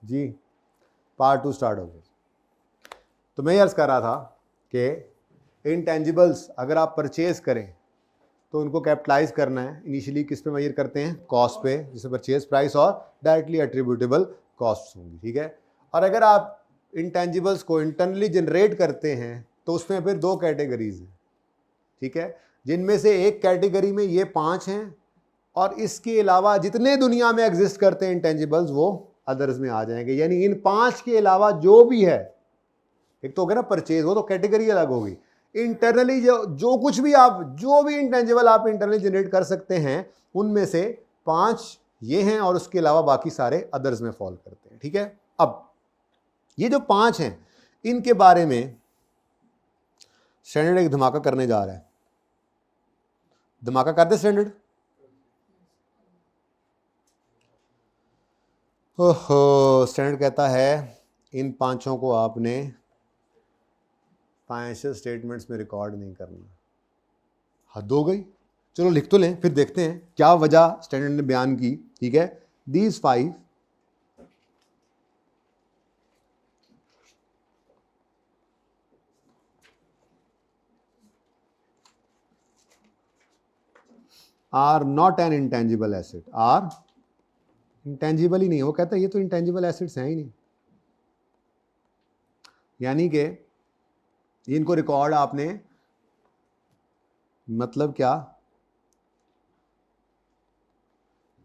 जी part 2 start हो गया। तो मैं ये अर्ज कर रहा था कि इंटेंजिबल्स अगर आप परचेज करें तो उनको कैपिटलाइज करना है। इनिशियली किस पे मेजर करते हैं? कॉस्ट पे, जिसमें परचेज प्राइस और डायरेक्टली एट्रीब्यूटेबल कॉस्ट होंगी, ठीक है। और अगर आप इंटेंजिबल्स को इंटरनली जनरेट करते हैं तो उसमें फिर 2 कैटेगरीज हैं, ठीक है, जिनमें से एक कैटेगरी में ये 5 हैं और इसके अलावा जितने दुनिया में एग्जिस्ट करते हैं इंटेंजिबल्स वो अदर्स में आ जाएंगे। यानी इन 5 के अलावा जो भी है, एक तो हो गया ना परचेज, वो तो कैटेगरी अलग होगी। इंटरनली जो कुछ भी आप, जो भी इंटेंजिबल आप इंटरनली जनरेट कर सकते हैं, उनमें से 5 ये हैं और उसके अलावा बाकी सारे अदर्स में फॉल करते हैं, ठीक है। अब ये जो 5 हैं, इनके बारे में स्टैंडर्ड एक धमाका करने जा रहा है। धमाका करते स्टैंडर्ड? ओहो, स्टैंडर्ड कहता है इन 5 को आपने फाइनेंशियल स्टेटमेंट्स में रिकॉर्ड नहीं करना। हद हो गई। चलो लिख तो लें, फिर देखते हैं क्या वजह स्टैंडर्ड ने बयान की, ठीक है। These 5 are not an intangible asset. Are intangible ही नहीं है। वो कहता है ये तो इंटेंजिबल एसेट्स हैं ही नहीं, यानी कि इनको रिकॉर्ड आपने, मतलब क्या,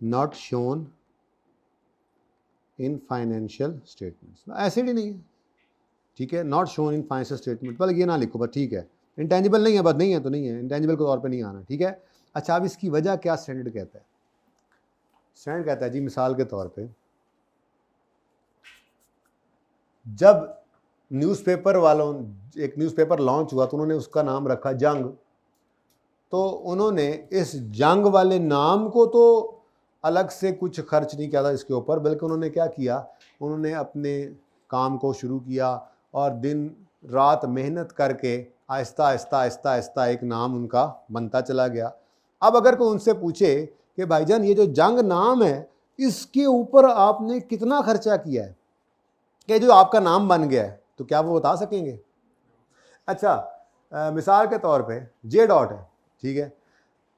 not shown in financial statements. Asset ही नहीं है, ठीक है, not shown in financial statement. बल्कि ये ना लिखो बस, ठीक है, इंटेंजिबल नहीं है, बस नहीं है तो नहीं है, इंटेंजिबल के तौर पे नहीं आना, ठीक है। अच्छा, अब इसकी वजह क्या स्टैंडर्ड कहता है? स्टैंडर्ड कहता है जी, मिसाल के तौर पे जब न्यूज़पेपर वालों, एक न्यूज़पेपर लॉन्च हुआ तो उन्होंने उसका नाम रखा जंग। तो उन्होंने इस जंग वाले नाम को तो अलग से कुछ खर्च नहीं किया था इसके ऊपर, बल्कि उन्होंने क्या किया, उन्होंने अपने काम को शुरू किया और दिन रात मेहनत करके आहिस्ता आहिस्ता आहिस्ता आहिस्ता एक नाम उनका बनता चला गया। अब अगर कोई उनसे पूछे कि भाईजान ये जो जंग नाम है, इसके ऊपर आपने कितना खर्चा किया है कि जो आपका नाम बन गया है, तो क्या वो बता सकेंगे? अच्छा, मिसाल के तौर पे जे डॉट है, ठीक है।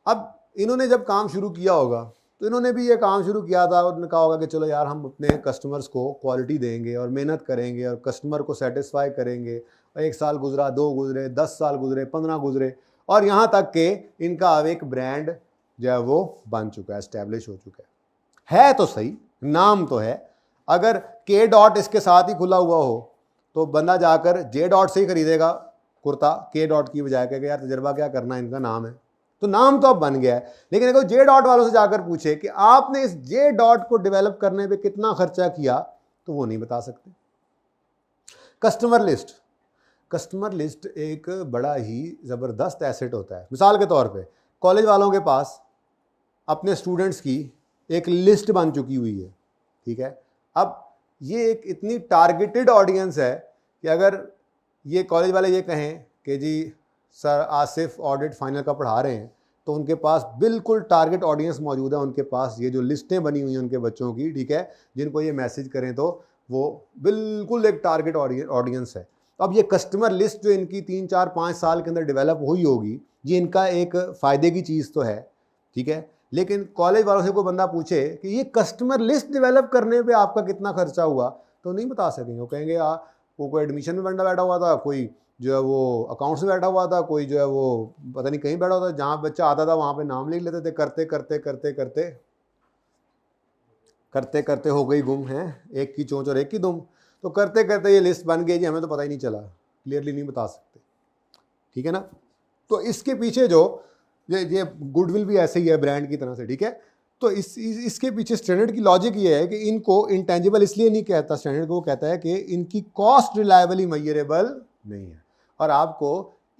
अब इन्होंने जब काम शुरू किया होगा तो इन्होंने भी ये काम शुरू किया था और कहा होगा कि चलो यार हम अपने कस्टमर्स को क्वालिटी देंगे और मेहनत करेंगे और कस्टमर को सेटिस्फाई करेंगे। और 1 साल गुजरा, 2 गुजरे, 10 साल गुजरे, 15 गुजरे, और यहाँ तक कि इनका अब एक ब्रांड जो है वो बन चुका है, एस्टेब्लिश हो चुका है तो सही, नाम तो है। अगर के डॉट इसके साथ ही खुला हुआ हो तो बंदा जाकर जे डॉट से ही खरीदेगा कुर्ता, के डॉट की बजाय कहेगा यार तजर्बा क्या करना, इनका नाम है, तो नाम तो अब बन गया है। लेकिन अगर जे डॉट वालों से जाकर पूछे कि आपने इस जे डॉट को डेवलप करने पे कितना खर्चा किया, तो वो नहीं बता सकते। कस्टमर लिस्ट, कस्टमर लिस्ट एक बड़ा ही ज़बरदस्त एसेट होता है। मिसाल के तौर पे कॉलेज वालों के पास अपने स्टूडेंट्स की एक लिस्ट बन चुकी हुई है, ठीक है। अब ये एक इतनी टारगेटेड ऑडियंस है कि अगर ये कॉलेज वाले ये कहें कि जी सर आसिफ ऑडिट फाइनल का पढ़ा रहे हैं, तो उनके पास बिल्कुल टारगेट ऑडियंस मौजूद है। उनके पास ये जो लिस्टें बनी हुई हैं उनके बच्चों की, ठीक है, जिनको ये मैसेज करें तो वो बिल्कुल एक टारगेट ऑडियंस है। अब ये कस्टमर लिस्ट जो इनकी 3, 4, 5 साल के अंदर डेवलप हुई होगी, ये इनका एक फ़ायदे की चीज़ तो है, ठीक है। लेकिन कॉलेज वालों से कोई बंदा पूछे कि ये कस्टमर लिस्ट डेवलप करने पे आपका कितना खर्चा हुआ, तो नहीं बता सकेंगे। वो कहेंगे वो कोई एडमिशन में बंदा बैठा हुआ था, कोई जो है वो अकाउंट्स में बैठा हुआ था, कोई जो है वो पता नहीं कहीं बैठा हुआ था, जहाँ बच्चा आता था वहाँ पे नाम लिख लेते थे। करते करते करते करते करते करते हो गई गुम है एक की चोंच और एक की दुम। तो करते करते ये लिस्ट बन गई जी, हमें तो पता ही नहीं चला, क्लियरली नहीं बता सकते, ठीक है ना। तो इसके पीछे जो ये गुडविल भी ऐसे ही है ब्रांड की तरह से, ठीक है। तो इसके पीछे स्टैंडर्ड की लॉजिक ये है कि इनको इंटेंजिबल इसलिए नहीं कहता स्टैंडर्ड को, वो कहता है कि इनकी कॉस्ट रिलायबली मेजरेबल नहीं है। और आपको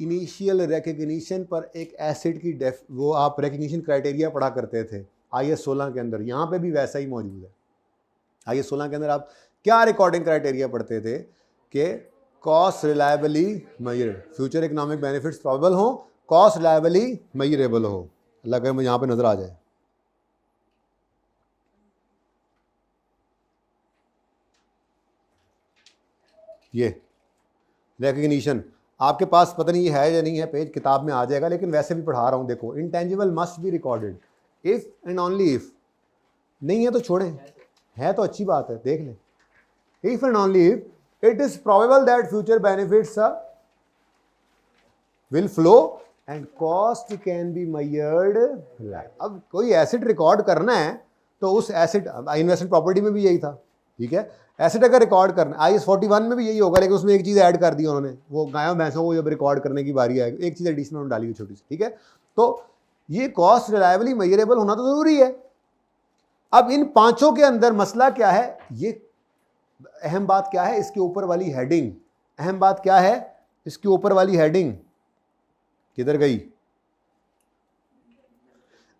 इनिशियल रिकग्निशन पर एक एसिड की वो आप रिकग्निशन क्राइटेरिया पढ़ा करते थे IS 16 के अंदर, यहाँ पे भी वैसा ही मौजूद है। IS 16 के अंदर आप क्या रिकॉर्डिंग क्राइटेरिया पढ़ते थे कि cost reliably measure, future economic benefits probable हो, कॉस्ट रिलायबली मेजरेबल हो। अल्लाह करे मुझे यहाँ पे नजर आ जाए। ये रिकग्निशन आपके पास पता नहीं ये है या नहीं है, पेज किताब में आ जाएगा, लेकिन वैसे भी पढ़ा रहा हूँ। देखो, intangible must be recorded if and only if, नहीं है तो छोड़ें, है तो अच्छी बात है, देख लें। If and only if it is probable that future benefits will flow and cost can be measured. अब कोई एसेट रिकॉर्ड करना है तो उस एसेट, इन्वेस्टमेंट प्रॉपर्टी में भी यही था, ठीक है, एसेट अगर रिकॉर्ड करना, IAS 41 में भी यही होगा, लेकिन उसमें एक चीज़ ऐड कर दी उन्होंने, वो गायों भैंसों को जब रिकॉर्ड करने की बारी आएगी एक चीज़ एडिशनल डाली हुई छोटी सी, ठीक है। तो ये कॉस्ट रिलायबली मेजरेबल होना तो जरूरी है। अब इन पांचों के अंदर मसला क्या है, ये अहम बात क्या है, इसके ऊपर वाली हेडिंग, अहम बात क्या है, इसके ऊपर वाली हेडिंग किधर गई।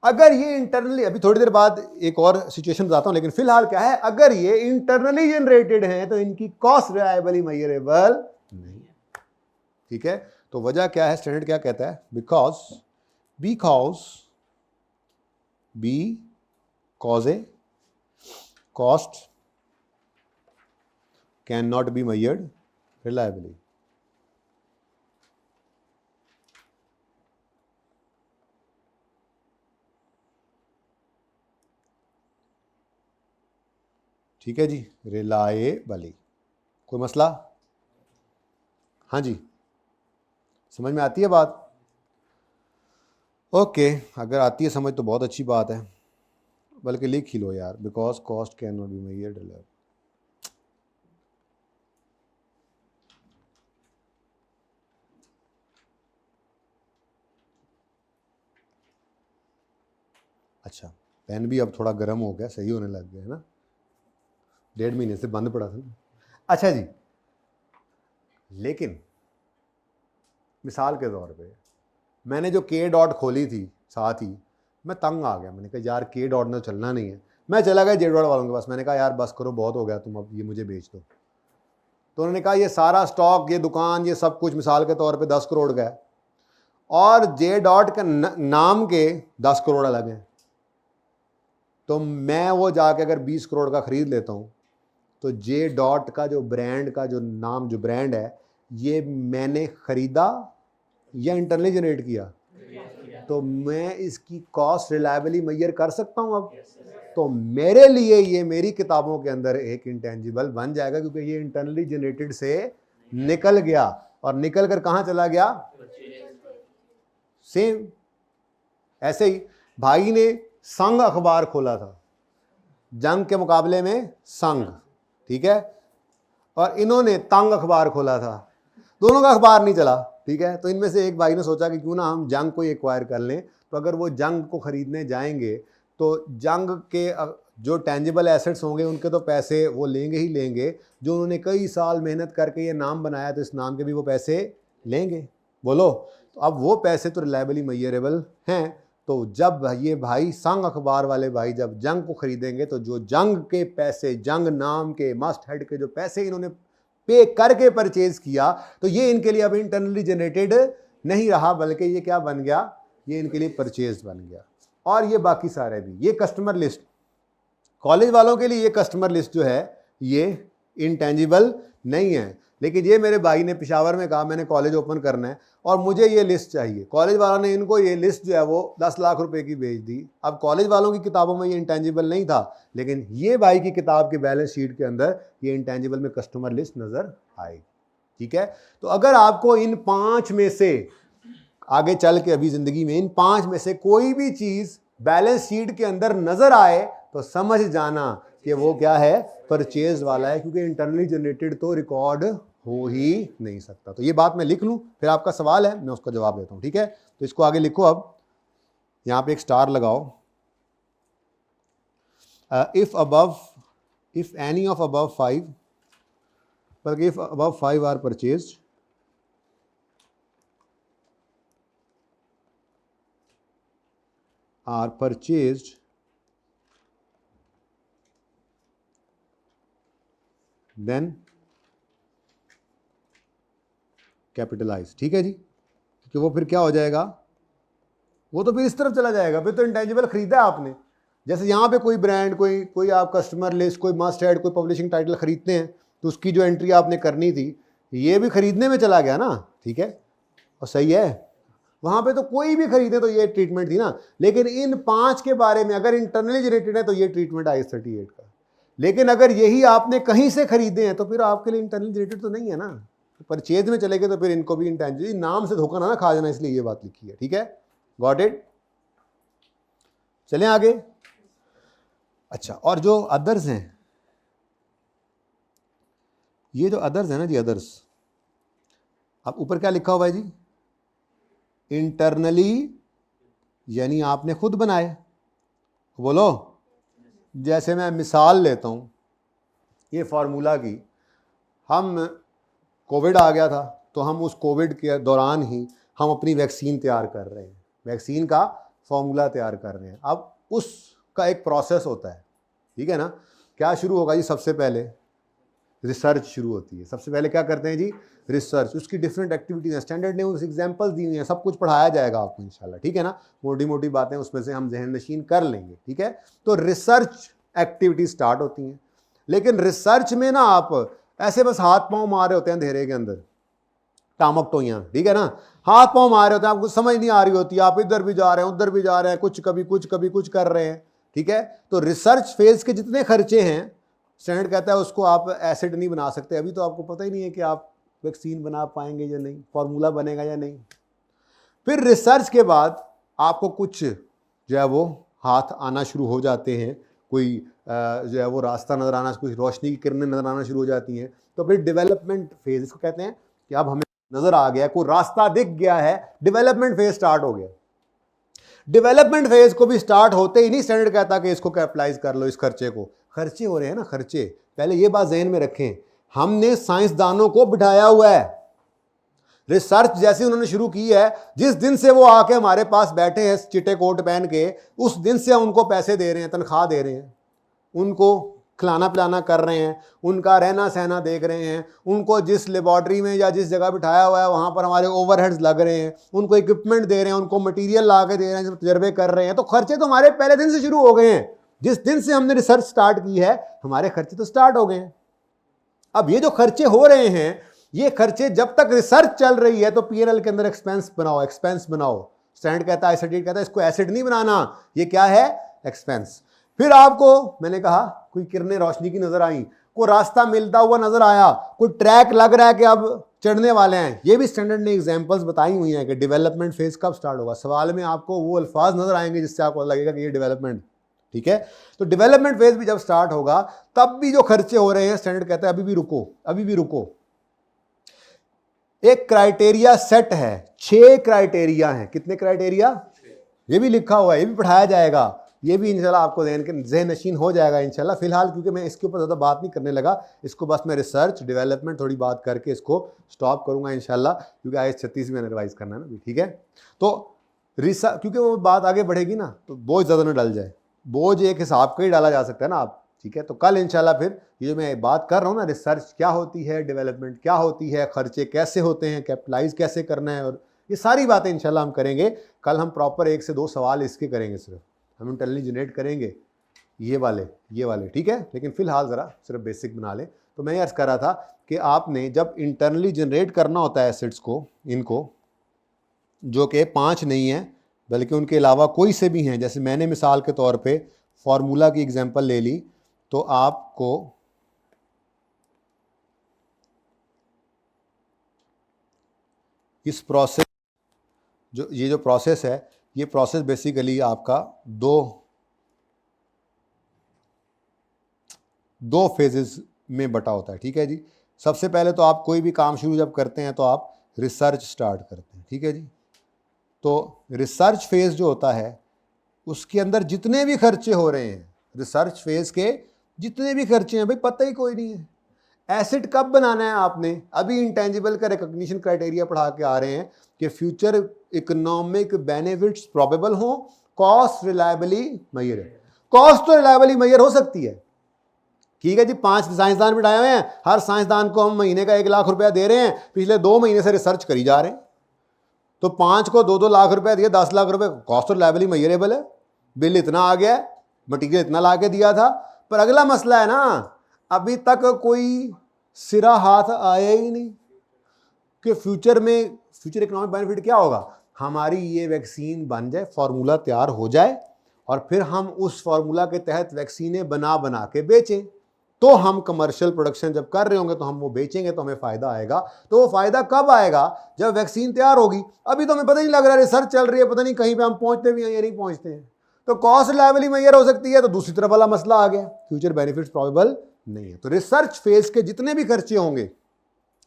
अगर ये इंटरनली, अभी थोड़ी देर बाद एक और सिचुएशन बताता हूं, लेकिन फिलहाल क्या है, अगर ये इंटरनली जनरेटेड हैं तो इनकी कॉस्ट रिलायबली मेजरेबल नहीं है, ठीक है। तो वजह क्या है, स्टैंडर्ड क्या कहता है, because A cost can not be measured reliably. ठीक है जी, रिलायबली, कोई मसला? हाँ जी, समझ में आती है बात? ओके, अगर आती है समझ तो बहुत अच्छी बात है, बल्कि लिख ही लो यार, because cost can not be measured reliably. अच्छा, पेन भी अब थोड़ा गर्म हो गया, सही होने लग गया है ना, 1.5 महीने से बंद पड़ा था ना। अच्छा जी, लेकिन मिसाल के तौर पे मैंने जो के डॉट खोली थी साथ ही, मैं तंग आ गया, मैंने कहा यार के डॉट ने चलना नहीं है, मैं चला गया जे डॉट वालों के पास, मैंने कहा यार बस करो, बहुत हो गया, तुम अब ये मुझे बेच दो। तो उन्होंने कहा ये सारा स्टॉक, ये दुकान, ये सब कुछ मिसाल के तौर पे 10 करोड़ का है, और जे डॉट के नाम के 10 करोड़ अलग हैं, तो मैं वो जाके अगर 20 करोड़ का खरीद लेता हूँ, तो जे डॉट का जो ब्रांड का जो नाम, जो ब्रांड है, ये मैंने खरीदा या इंटरनली जनरेट किया, तो मैं इसकी कॉस्ट रिलायबली मेजर कर सकता हूँ अब। तो मेरे लिए ये मेरी किताबों के अंदर एक इंटेंजिबल बन जाएगा, क्योंकि ये इंटरनली जनरेटेड से निकल गया, और निकल कर कहाँ चला गया, सेम ऐसे ही भाई ने संघ अखबार खोला था, जंग के मुकाबले में संघ, ठीक है, और इन्होंने तंग अखबार खोला था, दोनों का अखबार नहीं चला, ठीक है। तो इनमें से एक भाई ने सोचा कि क्यों ना हम जंग को ही एक्वायर कर लें, तो अगर वो जंग को खरीदने जाएंगे तो जंग के जो टेंजिबल एसेट्स होंगे उनके तो पैसे वो लेंगे ही लेंगे, जो उन्होंने कई साल मेहनत करके ये नाम बनाया, तो इस नाम के भी वो पैसे लेंगे, बोलो। तो अब वो पैसे तो रिलायबली मेजरेबल हैं, तो जब ये भाई संघ अखबार वाले भाई जब जंग को खरीदेंगे, तो जो जंग के पैसे, जंग नाम के मस्ट हेड के जो पैसे इन्होंने पे करके परचेज किया, तो ये इनके लिए अब इंटरनली जनरेटेड नहीं रहा, बल्कि ये क्या बन गया, ये इनके लिए परचेज बन गया। और ये बाकी सारे भी, ये कस्टमर लिस्ट, कॉलेज वालों के लिए ये कस्टमर लिस्ट जो है ये इंटेंजिबल नहीं है, लेकिन ये मेरे भाई ने पेशावर में कहा मैंने कॉलेज ओपन करना है और मुझे ये लिस्ट चाहिए, कॉलेज वालों ने इनको ये लिस्ट जो है वो 10 लाख रुपए की बेच दी। अब कॉलेज वालों की किताबों में ये इंटेंजिबल नहीं था, लेकिन ये भाई की किताब के बैलेंस शीट के अंदर ये इंटेंजिबल में कस्टमर लिस्ट नज़र आएगी, ठीक है। तो अगर आपको इन 5 में से आगे चल के अभी ज़िंदगी में इन 5 में से कोई भी चीज़ बैलेंस शीट के अंदर नज़र आए, तो समझ जाना कि वो क्या है, परचेज वाला है, क्योंकि इंटरनली जनरेटेड तो रिकॉर्ड हो ही नहीं सकता। तो ये बात मैं लिख लूं, फिर आपका सवाल है मैं उसका जवाब देता हूं, ठीक है। तो इसको आगे लिखो, अब यहां पे एक स्टार लगाओ। इफ एनी ऑफ अबव 5, बल्कि if above 5 are purchased, then capitalize, ठीक है जी। क्योंकि वो फिर क्या हो जाएगा, वो तो फिर इस तरफ चला जाएगा, फिर तो इंटेंजिबल खरीदा है आपने। जैसे यहाँ पे कोई ब्रांड, कोई आप कस्टमर लिस्ट, कोई मस्ट हेड, कोई पब्लिशिंग टाइटल खरीदते हैं, तो उसकी जो एंट्री आपने करनी थी, ये भी खरीदने में चला गया ना, ठीक है, और सही है, वहां पे तो कोई भी खरीदे तो ये ट्रीटमेंट थी ना। लेकिन इन 5 के बारे में अगर इंटरनली जनरेटेड है तो ये ट्रीटमेंट IS 38 का। लेकिन अगर यही आपने कहीं से खरीदे हैं तो फिर आपके लिए इंटरनली जनरेटेड तो नहीं है ना, परचेज में चले गए तो फिर इनको भी इंटेंजिबल, नाम से धोखा ना खा जाना, इसलिए ये बात लिखी है, ठीक है, गॉट इट। चलें आगे। अच्छा, और जो अदर्स हैं, ये जो अदर्स है ना जी, अदर्स, अब ऊपर क्या लिखा हुआ है जी, इंटरनली, यानी आपने खुद बनाए। बोलो, जैसे मैं मिसाल लेता हूं ये फार्मूला की, हम कोविड आ गया था तो हम उस कोविड के दौरान ही हम अपनी वैक्सीन तैयार कर रहे हैं, वैक्सीन का फार्मूला तैयार कर रहे हैं। अब उसका एक प्रोसेस होता है, ठीक है ना। क्या शुरू होगा जी, सबसे पहले रिसर्च शुरू होती है। सबसे पहले क्या करते हैं जी, रिसर्च, उसकी डिफरेंट एक्टिविटीज हैं, स्टैंडर्ड ने उस एग्जांपल्स दी हुई हैं, सब कुछ पढ़ाया जाएगा आपको इंशाल्लाह, ठीक है ना। मोटी मोटी बातें उसमें से हम जहन नशीन कर लेंगे, ठीक है। तो रिसर्च एक्टिविटी स्टार्ट होती हैं, लेकिन रिसर्च में ना आप ऐसे बस हाथ पांव मार रहे होते हैं अंधेरे के अंदर, टामकटोइयाँ, ठीक है ना, हाथ पांव मार रहे होते हैं, आपको समझ नहीं आ रही होती, आप इधर भी जा रहे हैं उधर भी जा रहे हैं, कुछ कभी कुछ कर रहे हैं, ठीक है। तो रिसर्च फेज के जितने खर्चे हैं, स्टैंडर्ड कहता है उसको आप एसिड नहीं बना सकते, अभी तो आपको पता ही नहीं है कि आप वैक्सीन बना पाएंगे या नहीं, फार्मूला बनेगा या नहीं। फिर रिसर्च के बाद आपको कुछ जो है वो हाथ आना शुरू हो जाते हैं, कोई जो है वो रास्ता नज़र आना, कुछ रोशनी की किरणें नज़र आना शुरू हो जाती हैं। तो फिर डेवलपमेंट फेज, इसको कहते हैं कि अब हमें नज़र आ गया, कोई रास्ता दिख गया है, डेवलपमेंट फेज स्टार्ट हो गया। डेवलपमेंट फेज को भी स्टार्ट होते ही नहीं स्टैंडर्ड कहता कि इसको कैपिटलाइज कर लो, इस खर्चे को, खर्चे हो रहे हैं ना, खर्चे। पहले ये बात ज़हन में रखें, हमने साइंसदानों को बिठाया हुआ है, रिसर्च जैसे उन्होंने शुरू की है, जिस दिन से वो आके हमारे पास बैठे हैं चिट्टे कोट पहन के, उस दिन से हम उनको पैसे दे रहे हैं, तनख्वाह दे रहे हैं, उनको खिलाना पिलाना कर रहे हैं, उनका रहना सहना देख रहे हैं, उनको जिस लेबॉर्ट्री में या जिस जगह बिठाया हुआ है वहाँ पर हमारे ओवरहेड्स लग रहे हैं, उनको इक्विपमेंट दे रहे हैं, उनको मटेरियल ला के दे रहे हैं, तजर्बे कर रहे हैं। तो खर्चे तो हमारे पहले दिन से शुरू हो गए हैं, जिस दिन से हमने रिसर्च स्टार्ट की है हमारे खर्चे तो स्टार्ट हो गए हैं। अब ये जो खर्चे हो रहे हैं, ये खर्चे जब तक रिसर्च चल रही है तो P&L के अंदर एक्सपेंस बनाओ, एक्सपेंस बनाओ। स्टैंडर्ड कहता है, एसिड कहता है इसको एसिड नहीं बनाना, ये क्या है, एक्सपेंस। फिर आपको मैंने कहा कोई किरणें रोशनी की नजर आई, कोई रास्ता मिलता हुआ नजर आया, कोई ट्रैक लग रहा है कि अब चढ़ने वाले हैं, ये भी स्टैंडर्ड ने एग्जांपल्स बताई हुई हैं कि डेवलपमेंट फेज कब स्टार्ट होगा। सवाल में आपको वो अल्फाज नजर आएंगे जिससे आपको लगेगा कि ये डेवलपमेंट, ठीक है। तो डेवलपमेंट फेज भी जब स्टार्ट होगा तब भी जो खर्चे हो रहे हैं, स्टैंडर्ड कहता है अभी भी रुको, अभी भी रुको। एक क्राइटेरिया सेट है, 6 क्राइटेरिया हैं। कितने क्राइटेरिया, ये भी लिखा हुआ है, ये भी पढ़ाया जाएगा, ये भी इंशाल्लाह आपको ज़हन नशीन हो जाएगा इंशाल्लाह। फिलहाल क्योंकि मैं इसके ऊपर ज़्यादा बात नहीं करने लगा, इसको बस मैं रिसर्च डेवलपमेंट थोड़ी बात करके इसको स्टॉप करूंगा इंशाल्लाह, क्योंकि IS 36 में रिवाइज करना है ना, ठीक है। तो रिसर्च, क्योंकि वो बात आगे बढ़ेगी ना तो बोझ ज़्यादा ना डल जाए, बोझ एक हिसाब का ही डाला जा सकता है ना आप, ठीक है। तो कल इंशाल्लाह फिर ये जो मैं बात कर रहा हूँ ना, रिसर्च क्या होती है, डेवलपमेंट क्या होती है, खर्चे कैसे होते हैं, कैपिटलाइज कैसे करना है, और ये सारी बातें इंशाल्लाह हम करेंगे कल। हम प्रॉपर 1 से 2 सवाल इसके करेंगे, सिर्फ हम इंटरनली जनरेट करेंगे ये वाले, ठीक है। लेकिन फिलहाल ज़रा सिर्फ बेसिक बना लें। तो मैं ये अर्ज़ कर रहा था कि आपने जब इंटरनली जनरेट करना होता है एसिड्स को, इनको जो कि 5 नहीं है बल्कि उनके अलावा कोई से भी हैं, जैसे मैंने मिसाल के तौर पे फार्मूला की एग्जांपल ले ली, तो आपको इस प्रोसेस, ये जो प्रोसेस है, ये प्रोसेस बेसिकली आपका दो फेजेस में बटा होता है, ठीक है जी। सबसे पहले तो आप कोई भी काम शुरू जब करते हैं तो आप रिसर्च स्टार्ट करते हैं, ठीक है जी। तो रिसर्च फेज जो होता है उसके अंदर जितने भी खर्चे हो रहे हैं, रिसर्च फेज के जितने भी खर्चे हैं, भाई पता ही कोई नहीं है। एसिड कब बनाना है आपने, अभी इंटेंजिबल का रिकॉग्निशन क्राइटेरिया पढ़ा के आ रहे हैं कि फ्यूचर इकोनॉमिक बेनिफिट्स प्रोबेबल हो, कॉस्ट रिलायबली मैयर है। कॉस्ट तो रिलायबली मैयर हो सकती है, ठीक है जी। 5 साइंसदान बिठाए हुए हैं, हर साइंसदान को हम महीने का 1 लाख रुपया दे रहे हैं, पिछले 2 महीने से रिसर्च करी जा रहे हैं। तो 5 को 2-2 लाख रुपया दिए, 10 लाख रुपए, कॉस्ट तो रिलायबली मैयरेबल है, बिल इतना आ गया है, मटीरियल इतना ला के दिया था। पर अगला मसला है ना, अभी तक कोई सिरा हाथ आया ही नहीं कि फ्यूचर इकोनॉमिक बेनिफिट क्या होगा, हमारी ये वैक्सीन बन जाए, फार्मूला तैयार हो जाए और फिर हम उस फार्मूला के तहत वैक्सीनें बना के बेचें। तो हम कमर्शियल प्रोडक्शन जब कर रहे होंगे तो हम वो बेचेंगे तो हमें फायदा आएगा। तो वो फायदा कब आएगा, जब वैक्सीन तैयार होगी। अभी तो हमें पता नहीं लग रहा है, रिसर्च चल रही है, पता नहीं कहीं पे हम पहुंचते भी हैं या नहीं पहुंचते हैं। तो कॉस्ट लेवल ही मैयर हो सकती है, तो दूसरी तरफ वाला मसला आ गया, फ्यूचर बेनिफिट्स प्रोबेबल नहीं है। तो रिसर्च फेज के जितने भी खर्चे होंगे,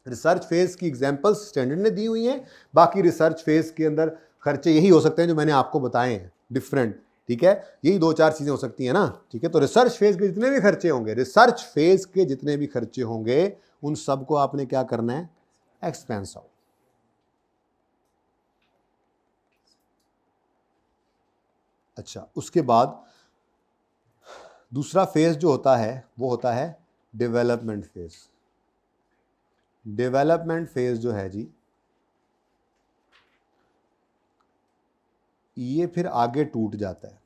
रिसर्च फेज की एग्जांपल्स स्टैंडर्ड ने दी हुई हैं, बाकी रिसर्च फेज के अंदर खर्चे यही हो सकते हैं जो मैंने आपको बताए हैं, डिफरेंट, ठीक है, यही 2-4 चीजें हो सकती हैं ना, ठीक है। तो रिसर्च फेज के जितने भी खर्चे होंगे, रिसर्च फेज के जितने भी खर्चे होंगे, उन सबको आपने क्या करना है, एक्सपेंस आउट। अच्छा, उसके बाद दूसरा फेज जो होता है वो होता है डेवलपमेंट फेज। डेवलपमेंट फेज जो है जी, ये फिर आगे टूट जाता है।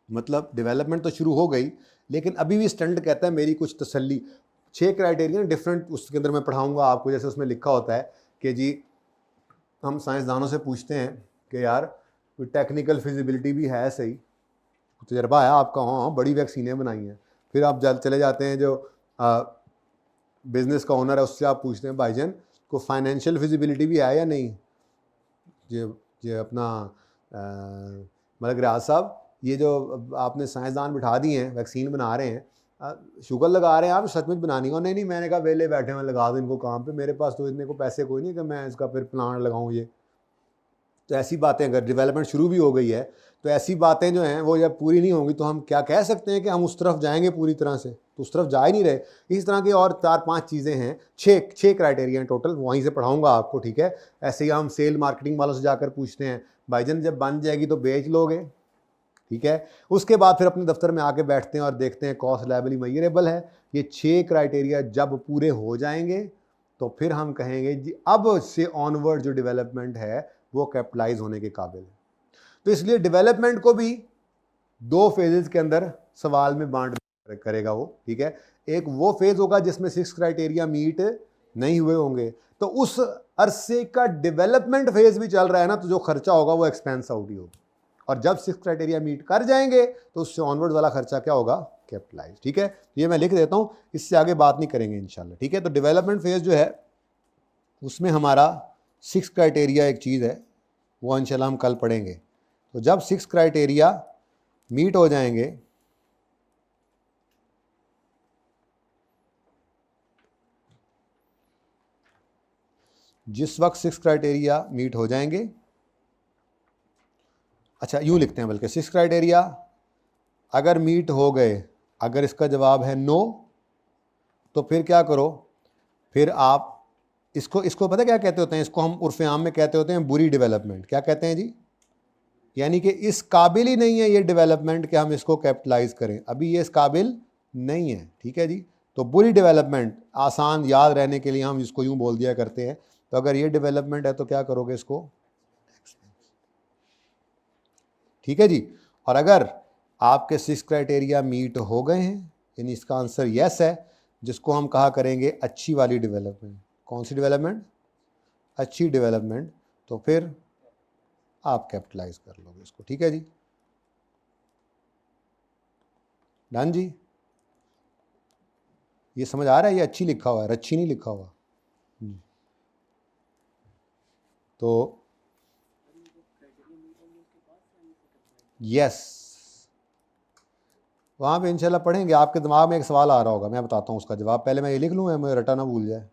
मतलब डेवलपमेंट तो शुरू हो गई, लेकिन अभी भी स्टैंडर्ड कहता है मेरी कुछ तसल्ली, 6 क्राइटेरिया डिफरेंट उसके अंदर मैं पढ़ाऊंगा आपको। जैसे उसमें लिखा होता है कि जी हम साइंसदानों से पूछते हैं कि यार कोई टेक्निकल फिजिबिलिटी भी है, सही तजर्बा है आपका, हाँ बड़ी वैक्सीनें बनाई हैं। फिर आप चले जाते हैं जो बिजनेस का ओनर है, उससे आप पूछते हैं भाईजान को फाइनेंशियल फिजिबिलिटी भी है या नहीं। ये अपना मतलब रियाज साहब, ये जो आपने साइंसदान बिठा दिए हैं, वैक्सीन बना रहे हैं, शुगर लगा रहे हैं आप, सच में बनानी हो? नहीं मैंने कहा वेले बैठे हुए लगा दो इनको काम पे, मेरे पास तो इतने को पैसे कोई नहीं कि मैं इसका फिर प्लान लगाऊं। ये तो ऐसी बातें, अगर डेवलपमेंट शुरू भी हो गई है तो ऐसी बातें जो हैं वो जब पूरी नहीं होंगी तो हम क्या कह सकते हैं कि हम उस तरफ जाएंगे पूरी तरह से? तो उस तरफ जा ही नहीं रहे। इस तरह की और 4-5 चीज़ें हैं, 6 क्राइटेरिया हैं टोटल, वहीं से पढ़ाऊंगा आपको, ठीक है। ऐसे ही हम सेल मार्केटिंग वालों से जाकर पूछते हैं भाईजान जब बन जाएगी तो बेच लोगे, ठीक है। उसके बाद फिर अपने दफ्तर में आके बैठते हैं और देखते हैं कॉस्ट लायबिलिटी मेजरेबल है। ये 6 क्राइटेरिया जब पूरे हो जाएंगे तो फिर हम कहेंगे जी अब से ऑनवर्ड जो डेवलपमेंट है वो कैपिटलाइज होने के काबिल है। तो इसलिए डेवलपमेंट को भी 2 फेजेस के अंदर सवाल में बांट करेगा वो, ठीक है। एक वो फेज होगा जिसमें 6 क्राइटेरिया मीट नहीं हुए होंगे, तो उस अरसे का डेवलपमेंट फेज भी चल रहा है ना, तो जो खर्चा होगा वो एक्सपेंस आउट ही होगा। और जब 6 क्राइटेरिया मीट कर जाएंगे तो उससे ऑनवर्ड वाला खर्चा क्या होगा, कैपिटलाइज, ठीक है। ये मैं लिख देता हूं, इससे आगे बात नहीं करेंगे इंशाल्लाह, ठीक है। तो डेवलपमेंट फेज जो है उसमें हमारा 6 क्राइटेरिया एक चीज़ है, वो इंशाल्लाह हम कल पढ़ेंगे। तो जब 6 क्राइटेरिया मीट हो जाएंगे जिस वक्त 6 क्राइटेरिया मीट हो जाएंगे, अच्छा यूँ लिखते हैं बल्कि 6 क्राइटेरिया अगर मीट हो गए, अगर इसका जवाब है नो, तो फिर क्या करो, फिर आप इसको पता क्या कहते होते हैं, इसको हम उर्फ़ आम में कहते होते हैं बुरी डेवलपमेंट। क्या कहते हैं जी? यानी कि इस काबिल ही नहीं है ये डेवलपमेंट कि हम इसको कैपिटलाइज करें, अभी ये इस काबिल नहीं है, ठीक है जी। तो बुरी डेवलपमेंट, आसान याद रहने के लिए हम इसको यूँ बोल दिया करते हैं। तो अगर ये डेवलपमेंट है तो क्या करोगे इसको, ठीक है जी। और अगर आपके 6 क्राइटेरिया मीट हो गए हैं, यानी इसका आंसर यस है, जिसको हम कहा करेंगे अच्छी वाली डेवलपमेंट। कौन सी डेवलपमेंट? अच्छी डेवलपमेंट। तो फिर आप कैपिटलाइज कर लोगे इसको, ठीक है जी। डन जी, ये समझ आ रहा है? ये अच्छी लिखा हुआ है, अच्छी नहीं लिखा हुआ। तो यस, वहाँ पे इंशाल्लाह पढ़ेंगे। आपके दिमाग में एक सवाल आ रहा होगा, मैं बताता हूँ उसका जवाब, पहले मैं ये लिख लूँ, मुझे रटा ना भूल जाए।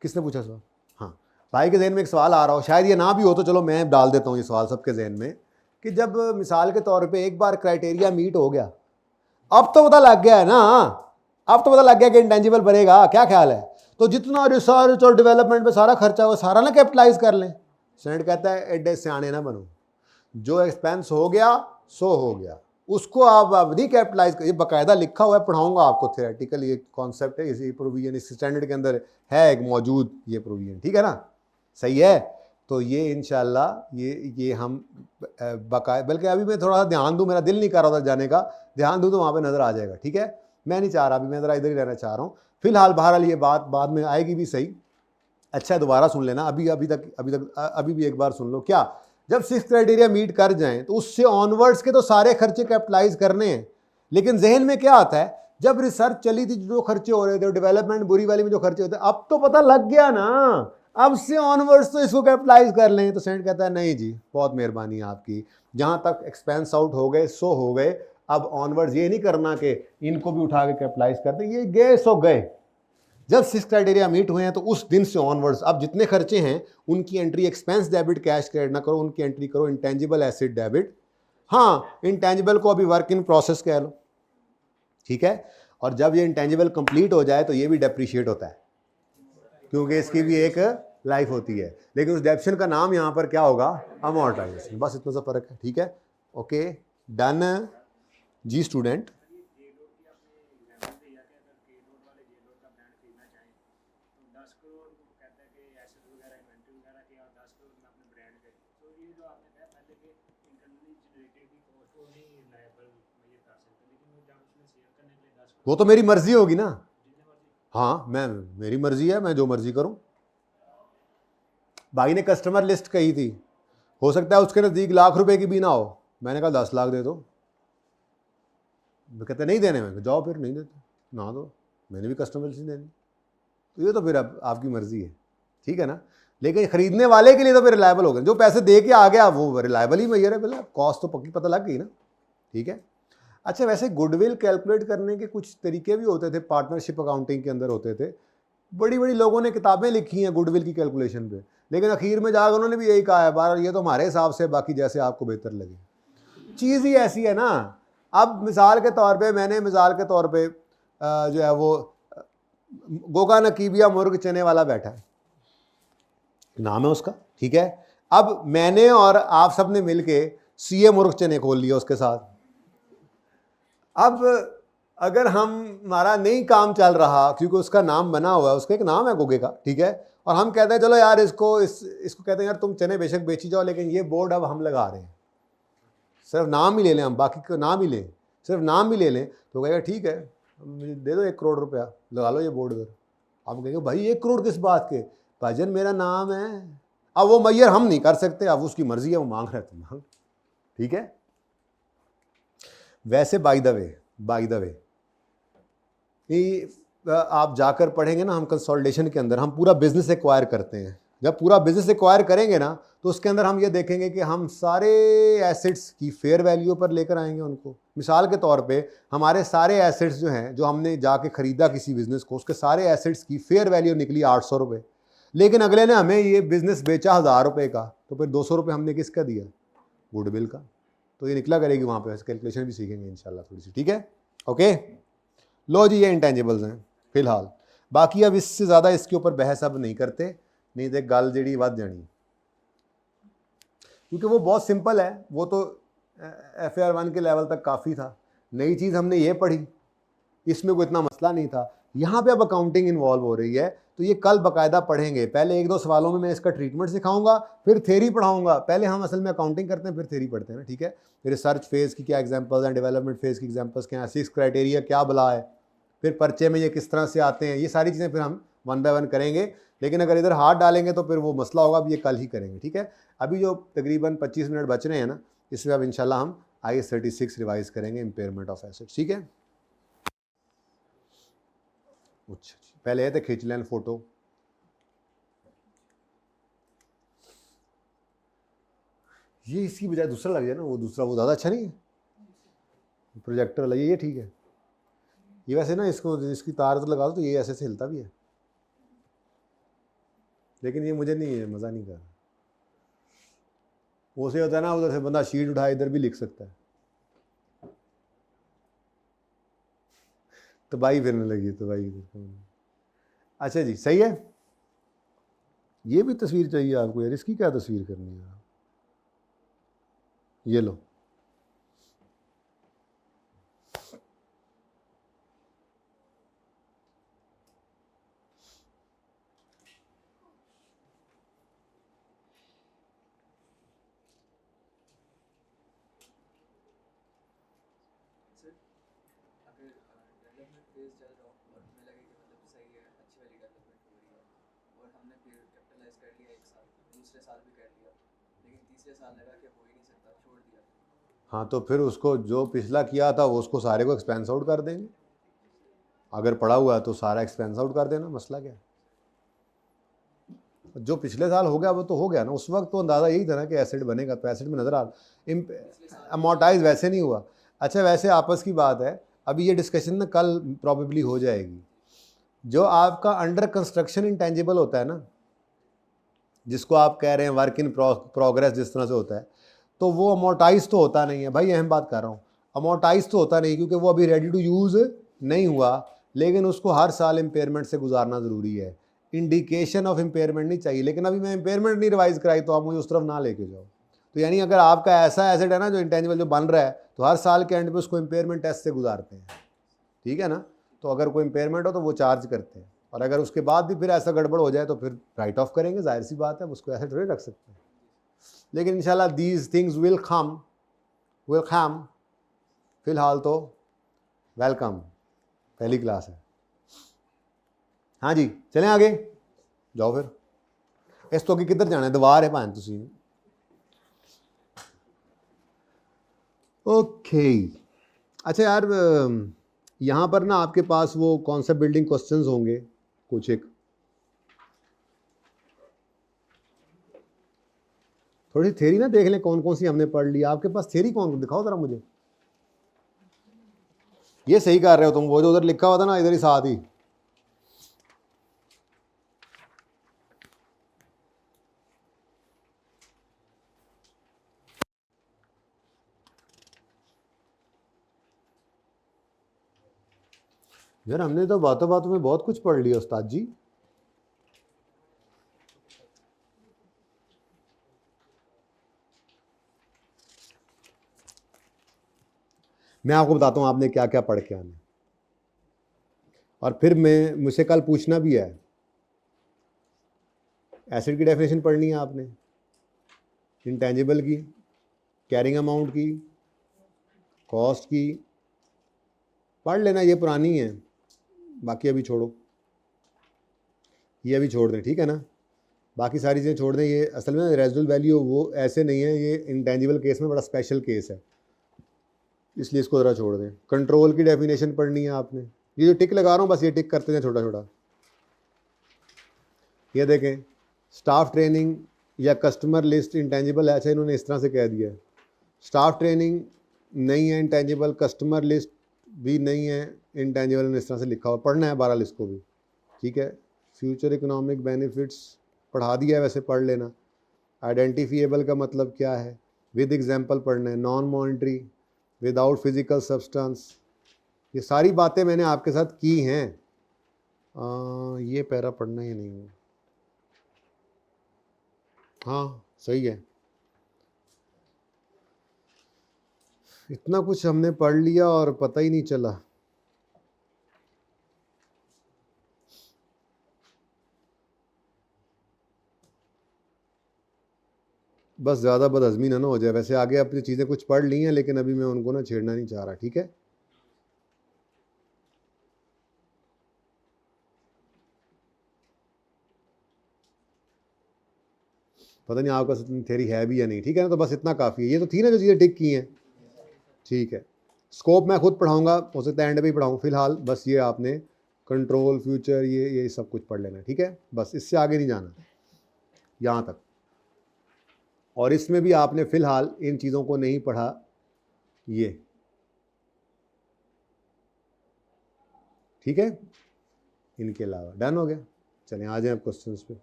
किसने पूछा सवाल? हाँ, भाई के जहन में एक सवाल आ रहा हो, शायद ये ना भी हो तो चलो मैं डाल देता हूँ ये सवाल सबके जहन में, कि जब मिसाल के तौर पे एक बार क्राइटेरिया मीट हो गया, अब तो पता लग गया है ना, अब तो पता लग गया कि इंटेंजिबल बनेगा, क्या ख्याल है? तो जितना रिसर्च और डेवलपमेंट पे सारा खर्चा हो सारा ना कैपिटलाइज कर लें। सेनेट कहता है एडे सियाने ना बनो, जो एक्सपेंस हो गया सो हो गया, उसको आप अब नहीं कैपिटलाइज कर। ये बाकायदा लिखा हुआ है, पढ़ाऊंगा आपको थियोरेटिकल, ये कॉन्सेप्ट है, इसी प्रोविजन इस स्टैंडर्ड के अंदर है एक मौजूद ये प्रोविजन, ठीक है ना, सही है। तो ये इंशाल्लाह ये हम बकाया, बल्कि अभी मैं थोड़ा सा ध्यान दूँ, मेरा दिल नहीं कर रहा था जाने का, ध्यान दूँ तो वहाँ पे नज़र आ जाएगा, ठीक है। मैं नहीं चाह रहा, अभी मैं ज़रा इधर ही रहना चाह रहा हूँ फिलहाल। बहरहाल ये बात बाद में आएगी भी सही। अच्छा दोबारा सुन लेना, अभी भी एक बार सुन लो। क्या, जब 6 क्राइटेरिया मीट कर जाएं तो उससे ऑनवर्ड्स के तो सारे खर्चे कैपिटलाइज करने हैं। लेकिन जहन में क्या आता है, जब रिसर्च चली थी जो खर्चे हो रहे थे, डेवलपमेंट बुरी वाली में जो खर्चे होते, अब तो पता लग गया ना, अब से ऑनवर्ड्स तो इसको कैपिटलाइज कर लें। तो सेंट कहता है नहीं जी, बहुत मेहरबानी आपकी, जहां तक एक्सपेंस आउट हो गए सो हो गए, अब ऑनवर्ड्स ये नहीं करना कि इनको भी उठा के कैपिटलाइज कर दें, ये गए सो गए। जब 6 क्राइटेरिया मीट हुए हैं तो उस दिन से ऑनवर्ड्स अब जितने खर्चे हैं उनकी entry expense debit cash credit ना करो, उनकी एंट्री करो इंटेंजिबल एसेट डेबिट। हाँ, इंटेंजिबल को अभी वर्क इन प्रोसेस कह लो, ठीक है। और जब ये इंटेंजिबल कंप्लीट हो जाए तो ये भी डेप्रिशिएट होता है, क्योंकि इसकी भी एक लाइफ होती है। लेकिन उस डेप्शन का नाम यहाँ पर क्या होगा, अमोर्टाइजेशन। बस इतना सा फर्क है, ठीक है। ओके डन जी स्टूडेंट। वो तो मेरी मर्जी होगी ना, हाँ मेरी मर्जी है, मैं जो मर्जी करूं। भाई ने कस्टमर लिस्ट कही थी, हो सकता है उसके नज़दीक लाख रुपए की भी ना हो, मैंने कहा 10 लाख दे दो, कहते नहीं देने में, जाओ फिर नहीं देते ना दो, मैंने भी कस्टमर लिस्ट देनी। तो ये तो फिर अब आपकी मर्जी है, ठीक है ना। लेकिन खरीदने वाले के लिए तो फिर रिलायबल हो गया, जो पैसे दे के आ गया वो रिलायबल ही मैयर है, पहले कॉस्ट तो पक्की पता लग गई ना, ठीक है। अच्छा वैसे गुडविल कैलकुलेट करने के कुछ तरीके भी होते थे, पार्टनरशिप अकाउंटिंग के अंदर होते थे, बड़ी बड़ी लोगों ने किताबें लिखी हैं गुडविल की कैलकुलेशन पे, लेकिन आखिर में जाकर उन्होंने भी यही कहा है, बार ये तो हमारे हिसाब से, बाकी जैसे आपको बेहतर लगे। चीज़ ही ऐसी है ना। अब मिसाल के तौर पे मैंने जो है वो गोगा नकीबिया मुर्ग चने वाला बैठा है, नाम है उसका, ठीक है। अब मैंने और आप सब ने मिलके सीए मुर्ग चने खोल लिया उसके साथ। अब अगर हमारा नहीं काम चल रहा, क्योंकि उसका नाम बना हुआ है, उसका एक नाम है गोगे का, ठीक है, और हम कहते हैं चलो यार इसको कहते हैं यार तुम चने बेशक बेची जाओ, लेकिन ये बोर्ड अब हम लगा रहे हैं, सिर्फ नाम ही ले लें हम, बाकी का नाम ही लें, सिर्फ नाम ही ले लें, तो कहेगा ठीक है मुझे दे दो 1 करोड़ रुपया, लगा लो ये बोर्ड पर। आप कहेंगे भाई 1 करोड़ किस बात के, भाईजन मेरा नाम है। अब वो मैयर हम नहीं कर सकते, अब उसकी मर्जी है, वो मांग रहा है तो मांग, ठीक है। वैसे बाय द वे आप जाकर पढ़ेंगे ना, हम कंसोलिडेशन के अंदर हम पूरा बिजनेस एक्वायर करते हैं। जब पूरा बिजनेस एक्वायर करेंगे ना तो उसके अंदर हम ये देखेंगे कि हम सारे एसेट्स की फेयर वैल्यू पर लेकर आएंगे उनको। मिसाल के तौर पे हमारे सारे एसेट्स जो हैं, जो हमने जाके ख़रीदा किसी बिज़नेस को, उसके सारे एसेट्स की फेयर वैल्यू निकली 800 रुपये, लेकिन अगले ने हमें ये बिज़नेस बेचा 1000 रुपये का, तो फिर 200 रुपये हमने किसका दिया, गुडविल का। तो ये निकला करेगी वहाँ पे, कैलकुलेशन भी सीखेंगे इंशाल्लाह थोड़ी सी, ठीक है। ओके लो जी, ये इंटेंजिबल्स हैं फिलहाल, बाकी अब इससे ज़्यादा इसके ऊपर बहस अब नहीं करते, नहीं तो गल जी वध जानी, क्योंकि वो बहुत सिंपल है, वो तो FAR 1 के लेवल तक काफ़ी था। नई चीज़ हमने ये पढ़ी, इसमें कोई इतना मसला नहीं था। यहाँ पे अब अकाउंटिंग इन्वॉल्व हो रही है, तो ये कल बाकायदा पढ़ेंगे। पहले 1-2 सवालों में मैं इसका ट्रीटमेंट सिखाऊंगा, फिर थ्योरी पढ़ाऊंगा। पहले हम असल में अकाउंटिंग करते हैं, फिर थ्योरी पढ़ते हैं ना, ठीक है। रिसर्च फेज़ की क्या एग्जांपल्स हैं, डेवलपमेंट फेज़ की एग्जांपल्स क्या हैं, 6 क्राइटेरिया क्या बला है, फिर पर्चे में ये किस तरह से आते हैं, ये सारी चीज़ें फिर हम 1 बाय 1 करेंगे। लेकिन अगर इधर हाथ डालेंगे तो फिर वो मसला होगा, अब ये कल ही करेंगे, ठीक है। अभी जो तकरीबन 25 मिनट बच रहे हैं ना, इसमें अब इंशाल्लाह हम IAS 36 रिवाइज करेंगे, इम्पेयरमेंट ऑफ एसेट्स, ठीक है। अच्छा पहले तो खींच लें फोटो, ये इसकी बजाय दूसरा लग जाए ना, वो दूसरा वो ज़्यादा अच्छा नहीं है, प्रोजेक्टर वाला ये ठीक है। ये वैसे ना इसको इसकी तार तो लगा दो तो ये ऐसे से हिलता भी है, लेकिन ये मुझे नहीं है, मज़ा नहीं कर रहा। वो से होता है ना, उधर से बंदा शीट उठाए इधर भी लिख सकता है, तबाही फिरने लगी तबाही। अच्छा जी सही है, ये भी तस्वीर चाहिए आपको यार, इसकी क्या तस्वीर करनी है, ये लो। फिर डेवलपमेंट फेज चल रहा हूँ और हमें लगे कि मतलब सही है, अच्छी वाली डेवलपमेंट हो रही है और हमने फिर कैपिटलाइज कर लिया एक साल, दूसरे साल भी कर लिया, लेकिन तीसरे साल लगा कि हो ही नहीं सकता, छोड़ दिया। हाँ, तो फिर उसको जो पिछला किया था वो उसको सारे को एक्सपेंस आउट कर देंगे। अगर पड़ा हुआ है तो सारा एक्सपेंस आउट कर देना, मसला क्या है। जो पिछले साल हो गया वो तो हो गया ना, उस वक्त तो अंदाज़ा यही था ना कि एसिड बनेगा, तो एसिड में नज़र आ पिछले साल अमोर्टाइज वैसे नहीं हुआ। अच्छा, वैसे आपस की बात है, अभी ये डिस्कशन ना कल प्रॉबेबली हो जाएगी। जो आपका अंडर कंस्ट्रक्शन इंटेंजिबल होता है ना, जिसको आप कह रहे हैं वर्क इन प्रोग्रेस जिस तरह से होता है, तो वो अमोर्टाइज तो होता नहीं है भाई, अहम बात कर रहा हूँ। अमोर्टाइज तो होता नहीं क्योंकि वो अभी रेडी टू यूज़ नहीं हुआ, लेकिन उसको हर साल इम्पेयरमेंट से गुजारना ज़रूरी है। इंडिकेशन ऑफ इम्पेयरमेंट नहीं चाहिए, लेकिन अभी मैं इम्पेयरमेंट नहीं रिवाइज कराई तो आप मुझे उस तरफ ना लेके जाओ। तो यानी अगर आपका ऐसा एसेट है ना जो इंटेंजिबल जो बन रहा है, तो हर साल के एंड पे उसको इम्पेयरमेंट टेस्ट से गुजारते हैं, ठीक है ना। तो अगर कोई इम्पेयरमेंट हो तो वो चार्ज करते हैं, और अगर उसके बाद भी फिर ऐसा गड़बड़ हो जाए तो फिर राइट ऑफ करेंगे, जाहिर सी बात है, उसको ऐसे थोड़ी रख सकते हैं। लेकिन इंशाल्लाह दीज थिंग्स विल कम फिलहाल तो वेलकम, पहली क्लास है। हाँ जी, चलें आगे, जाओ फिर। इस तो अगे किधर जाना है, दीवार है भान तुसी। ओके, अच्छा यार, यहाँ पर ना आपके पास वो कॉन्सेप्ट बिल्डिंग क्वेश्चंस होंगे कुछ एक, थोड़ी थ्योरी ना देख लें कौन कौन सी हमने पढ़ ली। आपके पास थ्योरी कौन, दिखाओ जरा मुझे। ये सही कर रहे हो तुम, वो जो उधर लिखा हुआ था ना इधर ही साथ ही, यार हमने तो बातों बातों में बहुत कुछ पढ़ लिया उस्ताद जी। मैं आपको बताता हूँ आपने क्या क्या पढ़ के आना, और फिर मैं मुझसे कल पूछना भी है। एसिड की डेफिनेशन पढ़नी है आपने, इंटेंजिबल की, कैरिंग अमाउंट की, कॉस्ट की, पढ़ लेना, ये पुरानी है, बाकी अभी छोड़ो, ये अभी छोड़ दें, ठीक है ना। बाकी सारी चीज़ें छोड़ दें। ये असल में रेजिडुअल वैल्यू वो ऐसे नहीं है, ये इंटेंजिबल केस में बड़ा स्पेशल केस है, इसलिए इसको ज़रा छोड़ दें। कंट्रोल की डेफिनेशन पढ़नी है आपने, ये जो टिक लगा रहा हूँ बस ये टिक करते हैं छोटा छोटा। ये देखें, स्टाफ ट्रेनिंग या कस्टमर लिस्ट इंटेंजिबल है, अच्छा इन्होंने इस तरह से कह दिया है। स्टाफ ट्रेनिंग नहीं है इंटेंजिबल, कस्टमर लिस्ट भी नहीं है इंटेंजिबल, इस तरह से लिखा हुआ, पढ़ना है 12 लिस्ट को भी, ठीक है। फ्यूचर इकोनॉमिक बेनिफिट्स पढ़ा दिया है, वैसे पढ़ लेना। आइडेंटिफिएबल का मतलब क्या है, विद एग्जांपल पढ़ना है। Non monetary, without physical substance, ये सारी बातें मैंने आपके साथ की हैं। ये पैरा पढ़ना ही नहीं है, हाँ सही है। इतना कुछ हमने पढ़ लिया और पता ही नहीं चला। बस ज़्यादा बदहज़मी ना हो जाए। वैसे आगे अपनी चीज़ें कुछ पढ़ ली हैं, लेकिन अभी मैं उनको ना छेड़ना नहीं चाह रहा, ठीक है। पता नहीं आपका थ्योरी है भी या नहीं, ठीक है ना। तो बस इतना काफ़ी है, ये तो थी ना जो चीज़ें टिक की हैं, ठीक है। स्कोप मैं खुद पढ़ाऊँगा, हो सकता है एंड पे ही पढ़ाऊँ, फिलहाल बस ये आपने कंट्रोल, फ्यूचर, ये सब कुछ पढ़ लेना, ठीक है। बस इससे आगे नहीं जाना, यहाँ तक। और इसमें भी आपने फ़िलहाल इन चीज़ों को नहीं पढ़ा, ये ठीक है। इनके अलावा डन हो गया। चलें आ जाएं अब क्वेश्चंस पे।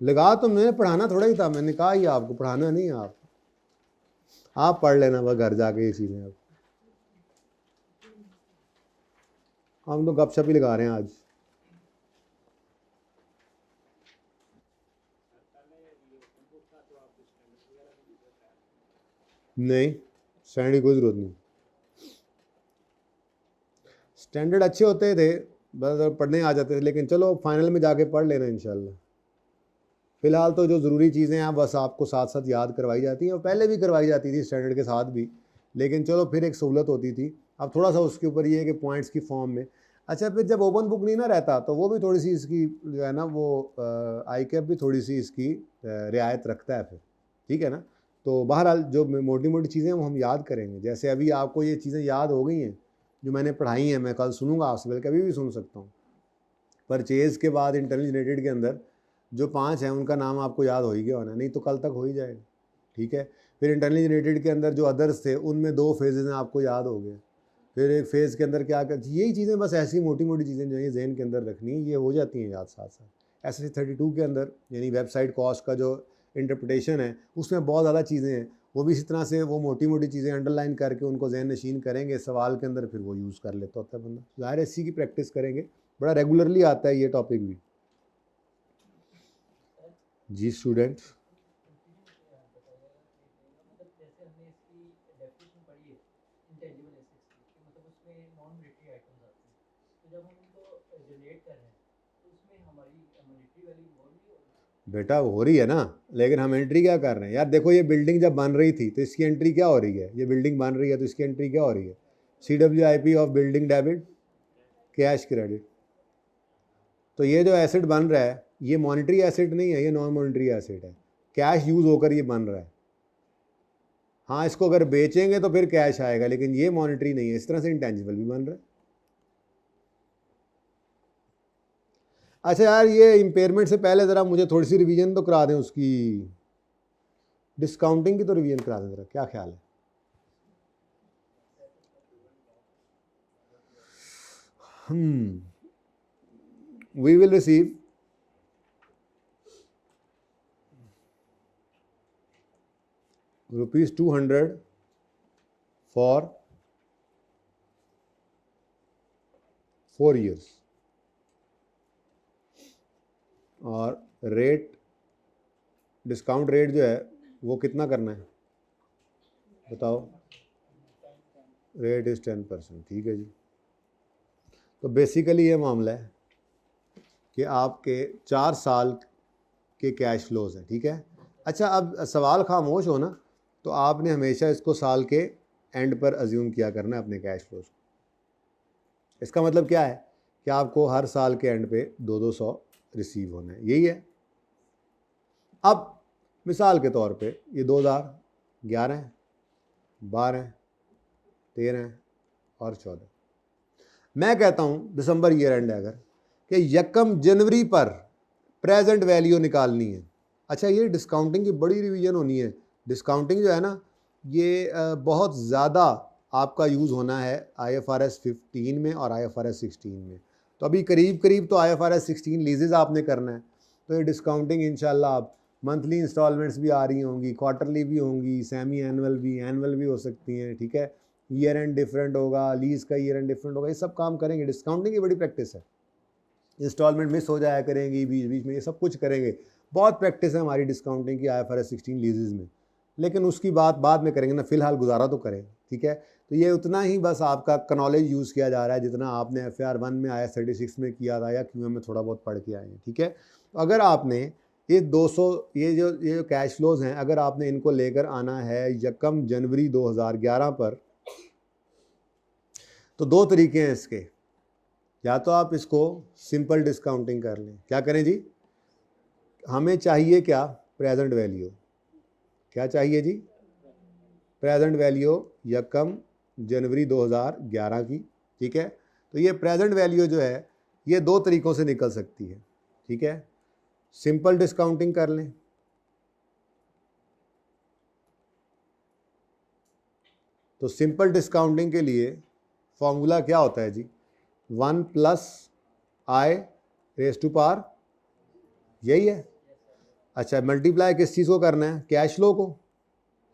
लगा तो मैंने पढ़ाना थोड़ा ही था, मैंने कहा ही आपको पढ़ाना नहीं, आप पढ़ लेना वह घर जाके ये चीज़ें। अब हम तो गपशप ही लगा रहे हैं आज। नहीं, स्टैंडर्ड की कोई ज़रूरत नहीं, स्टैंडर्ड अच्छे होते थे, बस पढ़ने आ जाते थे, लेकिन चलो फाइनल में जाके पढ़ लेना इंशाल्लाह। फ़िलहाल तो जो ज़रूरी चीज़ें हैं बस आपको साथ साथ याद करवाई जाती हैं, और पहले भी करवाई जाती थी स्टैंडर्ड के साथ भी, लेकिन चलो फिर एक सहूलत होती थी। अब थोड़ा सा उसके ऊपर ये है कि पॉइंट्स की फॉर्म में। अच्छा फिर जब ओपन बुक नहीं ना रहता तो वो भी थोड़ी सी इसकी जो है ना वो आई कैप भी थोड़ी सी इसकी रियायत रखता है फिर, ठीक है ना। तो बहरहाल जो मोटी मोटी चीज़ें वो हम याद करेंगे। जैसे अभी आपको ये चीज़ें याद हो गई हैं जो मैंने पढ़ाई हैं, मैं कल सुनूंगा आपसे, बल्कि अभी भी सुन सकता हूँ। परचेज़ के बाद इंटरनल जनरेटेड के अंदर जो 5 हैं उनका नाम आपको याद हो ही गया होना, नहीं तो कल तक हो ही जाएगा, ठीक है। फिर इंटरनल जनरेटेड के अंदर जो अदर्स थे उनमें 2 फेजेज़ हैं, आपको याद हो गए। फिर एक फ़ेज़ के अंदर क्या कर, यही चीज़ें बस ऐसी मोटी मोटी चीज़ें जो है जहन के अंदर रखनी है, ये हो जाती हैं याद साथ साथ। SSC 32 के अंदर यानी वेबसाइट कॉस्ट का जो इंटरप्रटेशन है उसमें बहुत ज़्यादा चीज़ें हैं, वो भी इसी तरह से वो मोटी मोटी चीज़ें अंडरलाइन करके उनको जहन नशीन करेंगे सवाल के अंदर, फिर वो यूज़ कर लेता होता है बंदा। ज़ाहिर है इसी की प्रैक्टिस करेंगे, बड़ा रेगुलरली आता है ये टॉपिक भी। जी स्टूडेंट, मतलब जैसे हमने इसकी डेफिनेशन पढ़ी है इंटेंजिबल एसेट्स की, कि मतलब उसमें नॉन मॉनेटरी आइटम्स आते हैं, तो जब हम उनको जनरेट कर रहे हैं तो उसमें हमारी मॉनेटरी वैल्यू इन्वॉल्व नहीं होगी। बेटा हो रही है ना, लेकिन हम एंट्री क्या कर रहे हैं यार। देखो ये बिल्डिंग जब बन रही थी तो इसकी एंट्री क्या हो रही है, ये बिल्डिंग बन रही है तो इसकी एंट्री क्या हो रही है, CWIP of building debit cash credit. तो ये जो एसेट बन रहा है ये मॉनेटरी एसेट नहीं है, ये नॉन मॉनेटरी एसेट है, कैश यूज़ होकर ये बन रहा है। हाँ इसको अगर बेचेंगे तो फिर कैश आएगा, लेकिन ये मॉनेटरी नहीं है। इस तरह से इंटेंजिबल भी बन रहा है। अच्छा यार ये इम्पेयरमेंट से पहले ज़रा मुझे थोड़ी सी रिवीजन तो करा दें उसकी, डिस्काउंटिंग की तो रिवीजन करा दें ज़रा, क्या ख्याल है। We will receive ₹200 for 4 years और रेट, डिस्काउंट रेट जो है वो कितना करना है बताओ। रेट इज़ 10%, ठीक है जी। तो बेसिकली ये मामला है कि आपके 4 साल के कैश फ्लोज हैं, ठीक है। अच्छा अब सवाल खामोश हो ना, तो आपने हमेशा इसको साल के एंड पर अज्यूम किया करना है अपने कैश फ्लोज को। इसका मतलब क्या है कि आपको हर साल के एंड पे 200 रिसीव होना है, यही है। अब मिसाल के तौर पे ये 2011, 12, 13 और 14, मैं कहता हूँ दिसंबर ईयर एंड है अगर कि 1 जनवरी पर प्रेजेंट वैल्यू निकालनी है। अच्छा ये डिस्काउंटिंग की बड़ी रिवीजन होनी है। डिस्काउंटिंग जो है ना ये बहुत ज़्यादा आपका यूज़ होना है IFRS 15 में और IFRS 16 में। तो अभी करीब करीब तो IFRS 16 लीजेस आपने करना है, तो ये डिस्काउंटिंग इंशाल्लाह आप मंथली इंस्टॉलमेंट्स भी आ रही होंगी, क्वार्टरली भी होंगी, सेमी एनुअल भी, एनुअल भी हो सकती हैं, ठीक है। ईयर एंड डिफरेंट होगा, लीज का ईयर एंड डिफरेंट होगा, ये सब काम करेंगे। डिस्काउंटिंग की बड़ी प्रैक्टिस है। इंस्टॉलमेंट मिस हो जाया करेंगी बीच बीच में, ये सब कुछ करेंगे। बहुत प्रैक्टिस है हमारी डिस्काउंटिंग की IFRS 16 लीजेस में, लेकिन उसकी बात बाद में करेंगे ना, फिलहाल गुजारा तो करें, ठीक है। तो ये उतना ही बस आपका कनॉलेज यूज़ किया जा रहा है जितना आपने FAR 1 में IAS 36 में किया था या QM में थोड़ा बहुत पढ़ के आए हैं, ठीक है। अगर आपने ये 200 ये जो कैश फ्लोज हैं अगर आपने इनको लेकर आना है 1 जनवरी 2011 पर, तो 2 तरीके हैं इसके। या तो आप इसको सिंपल डिस्काउंटिंग कर लें। क्या करें जी, हमें चाहिए क्या, प्रेजेंट वैल्यू। क्या चाहिए जी, प्रेजेंट वैल्यू 1 जनवरी 2011 की, ठीक है। तो ये प्रेजेंट वैल्यू जो है ये 2 तरीक़ों से निकल सकती है, ठीक है। सिंपल डिस्काउंटिंग कर लें, तो सिंपल डिस्काउंटिंग के लिए फॉर्मूला क्या होता है जी, 1 + I⁻⁴, यही है। अच्छा मल्टीप्लाई किस चीज़ को करना है, कैश फ्लो को।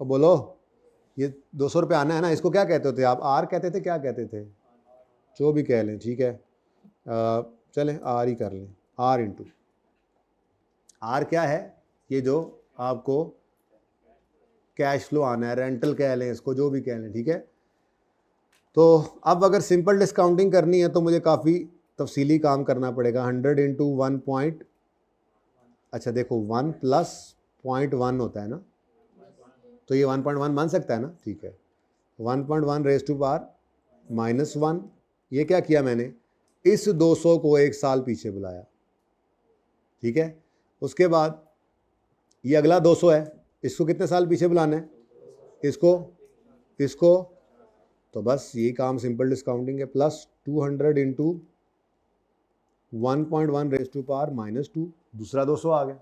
तो बोलो ये 200 रुपये आना है ना, इसको क्या कहते थे आप, R कहते थे, क्या कहते थे, जो भी कह लें, ठीक है। चलें R ही कर लें, R × R क्या है, ये जो आपको कैश फ्लो आना है, रेंटल कह लें इसको, जो भी कह लें, ठीक है। तो अब अगर सिंपल डिस्काउंटिंग करनी है तो मुझे काफ़ी तफसीली काम करना पड़ेगा। 100 × 1 पॉइंट, अच्छा देखो 1 + 0.1 होता है ना, तो ये 1.1 बन सकता है ना, ठीक है। 1.1 रेज टू पावर -1। ये क्या किया मैंने, इस 200 को एक साल पीछे बुलाया, ठीक है। उसके बाद ये अगला 200 है, इसको कितने साल पीछे बुलाना है, इसको तो बस यही काम सिंपल डिस्काउंटिंग है। Plus 200 into 1.1 raise to power -2, दूसरा 200 आ गया।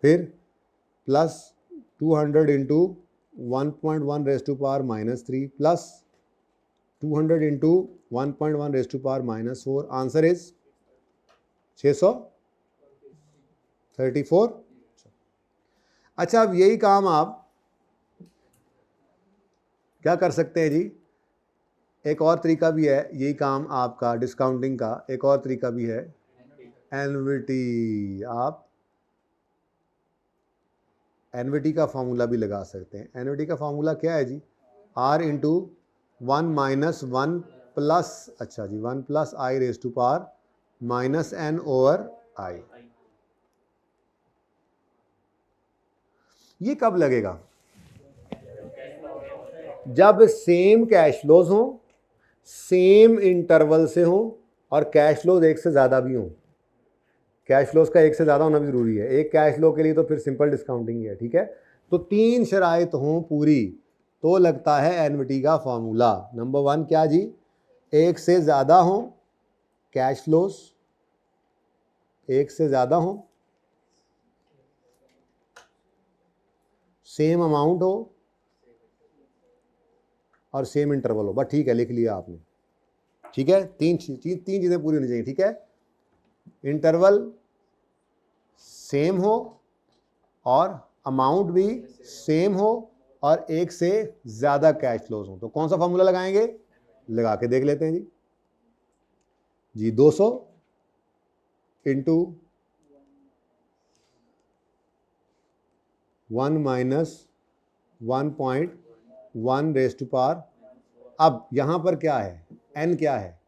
फिर plus 200 into 1.1 raise to power -3 plus 200 into 1.1 raise to power -4, answer is 634। अच्छा, अब यही काम आप क्या कर सकते हैं जी, एक और तरीका भी है यही काम आपका डिस्काउंटिंग का, एक और तरीका भी है एनवीटी। आप एनवीटी का फार्मूला भी लगा सकते हैं। एनवीटी का फार्मूला क्या है जी, R इंटू 1 माइनस 1 प्लस, अच्छा जी, 1 plus i raise to power -n over i. ये कब लगेगा, जब सेम कैश फ्लोज हों, सेम इंटरवल से हों, और कैश फ्लोज एक से ज़्यादा भी हों। कैश फ्लोज का एक से ज़्यादा होना भी ज़रूरी है। एक कैश फ्लो के लिए तो फिर सिंपल डिस्काउंटिंग ही है, ठीक है। तो 3 शराइत हों पूरी तो लगता है एनवीटी का फार्मूला। नंबर 1 क्या जी, एक से ज़्यादा हों कैश फ्लोज, एक से ज़्यादा हों, सेम अमाउंट हो और सेम इंटरवल हो। बस ठीक है, लिख लिया आपने, ठीक है। तीन चीज़ें पूरी होनी चाहिए, ठीक है। इंटरवल सेम हो और अमाउंट भी सेम हो और एक से ज़्यादा कैश फ्लोज हो। तो कौन सा फॉर्मूला लगाएंगे, लगा के देख लेते हैं जी 200 into 1 minus 1.1 raise to power. अब यहाँ पर क्या है, n क्या है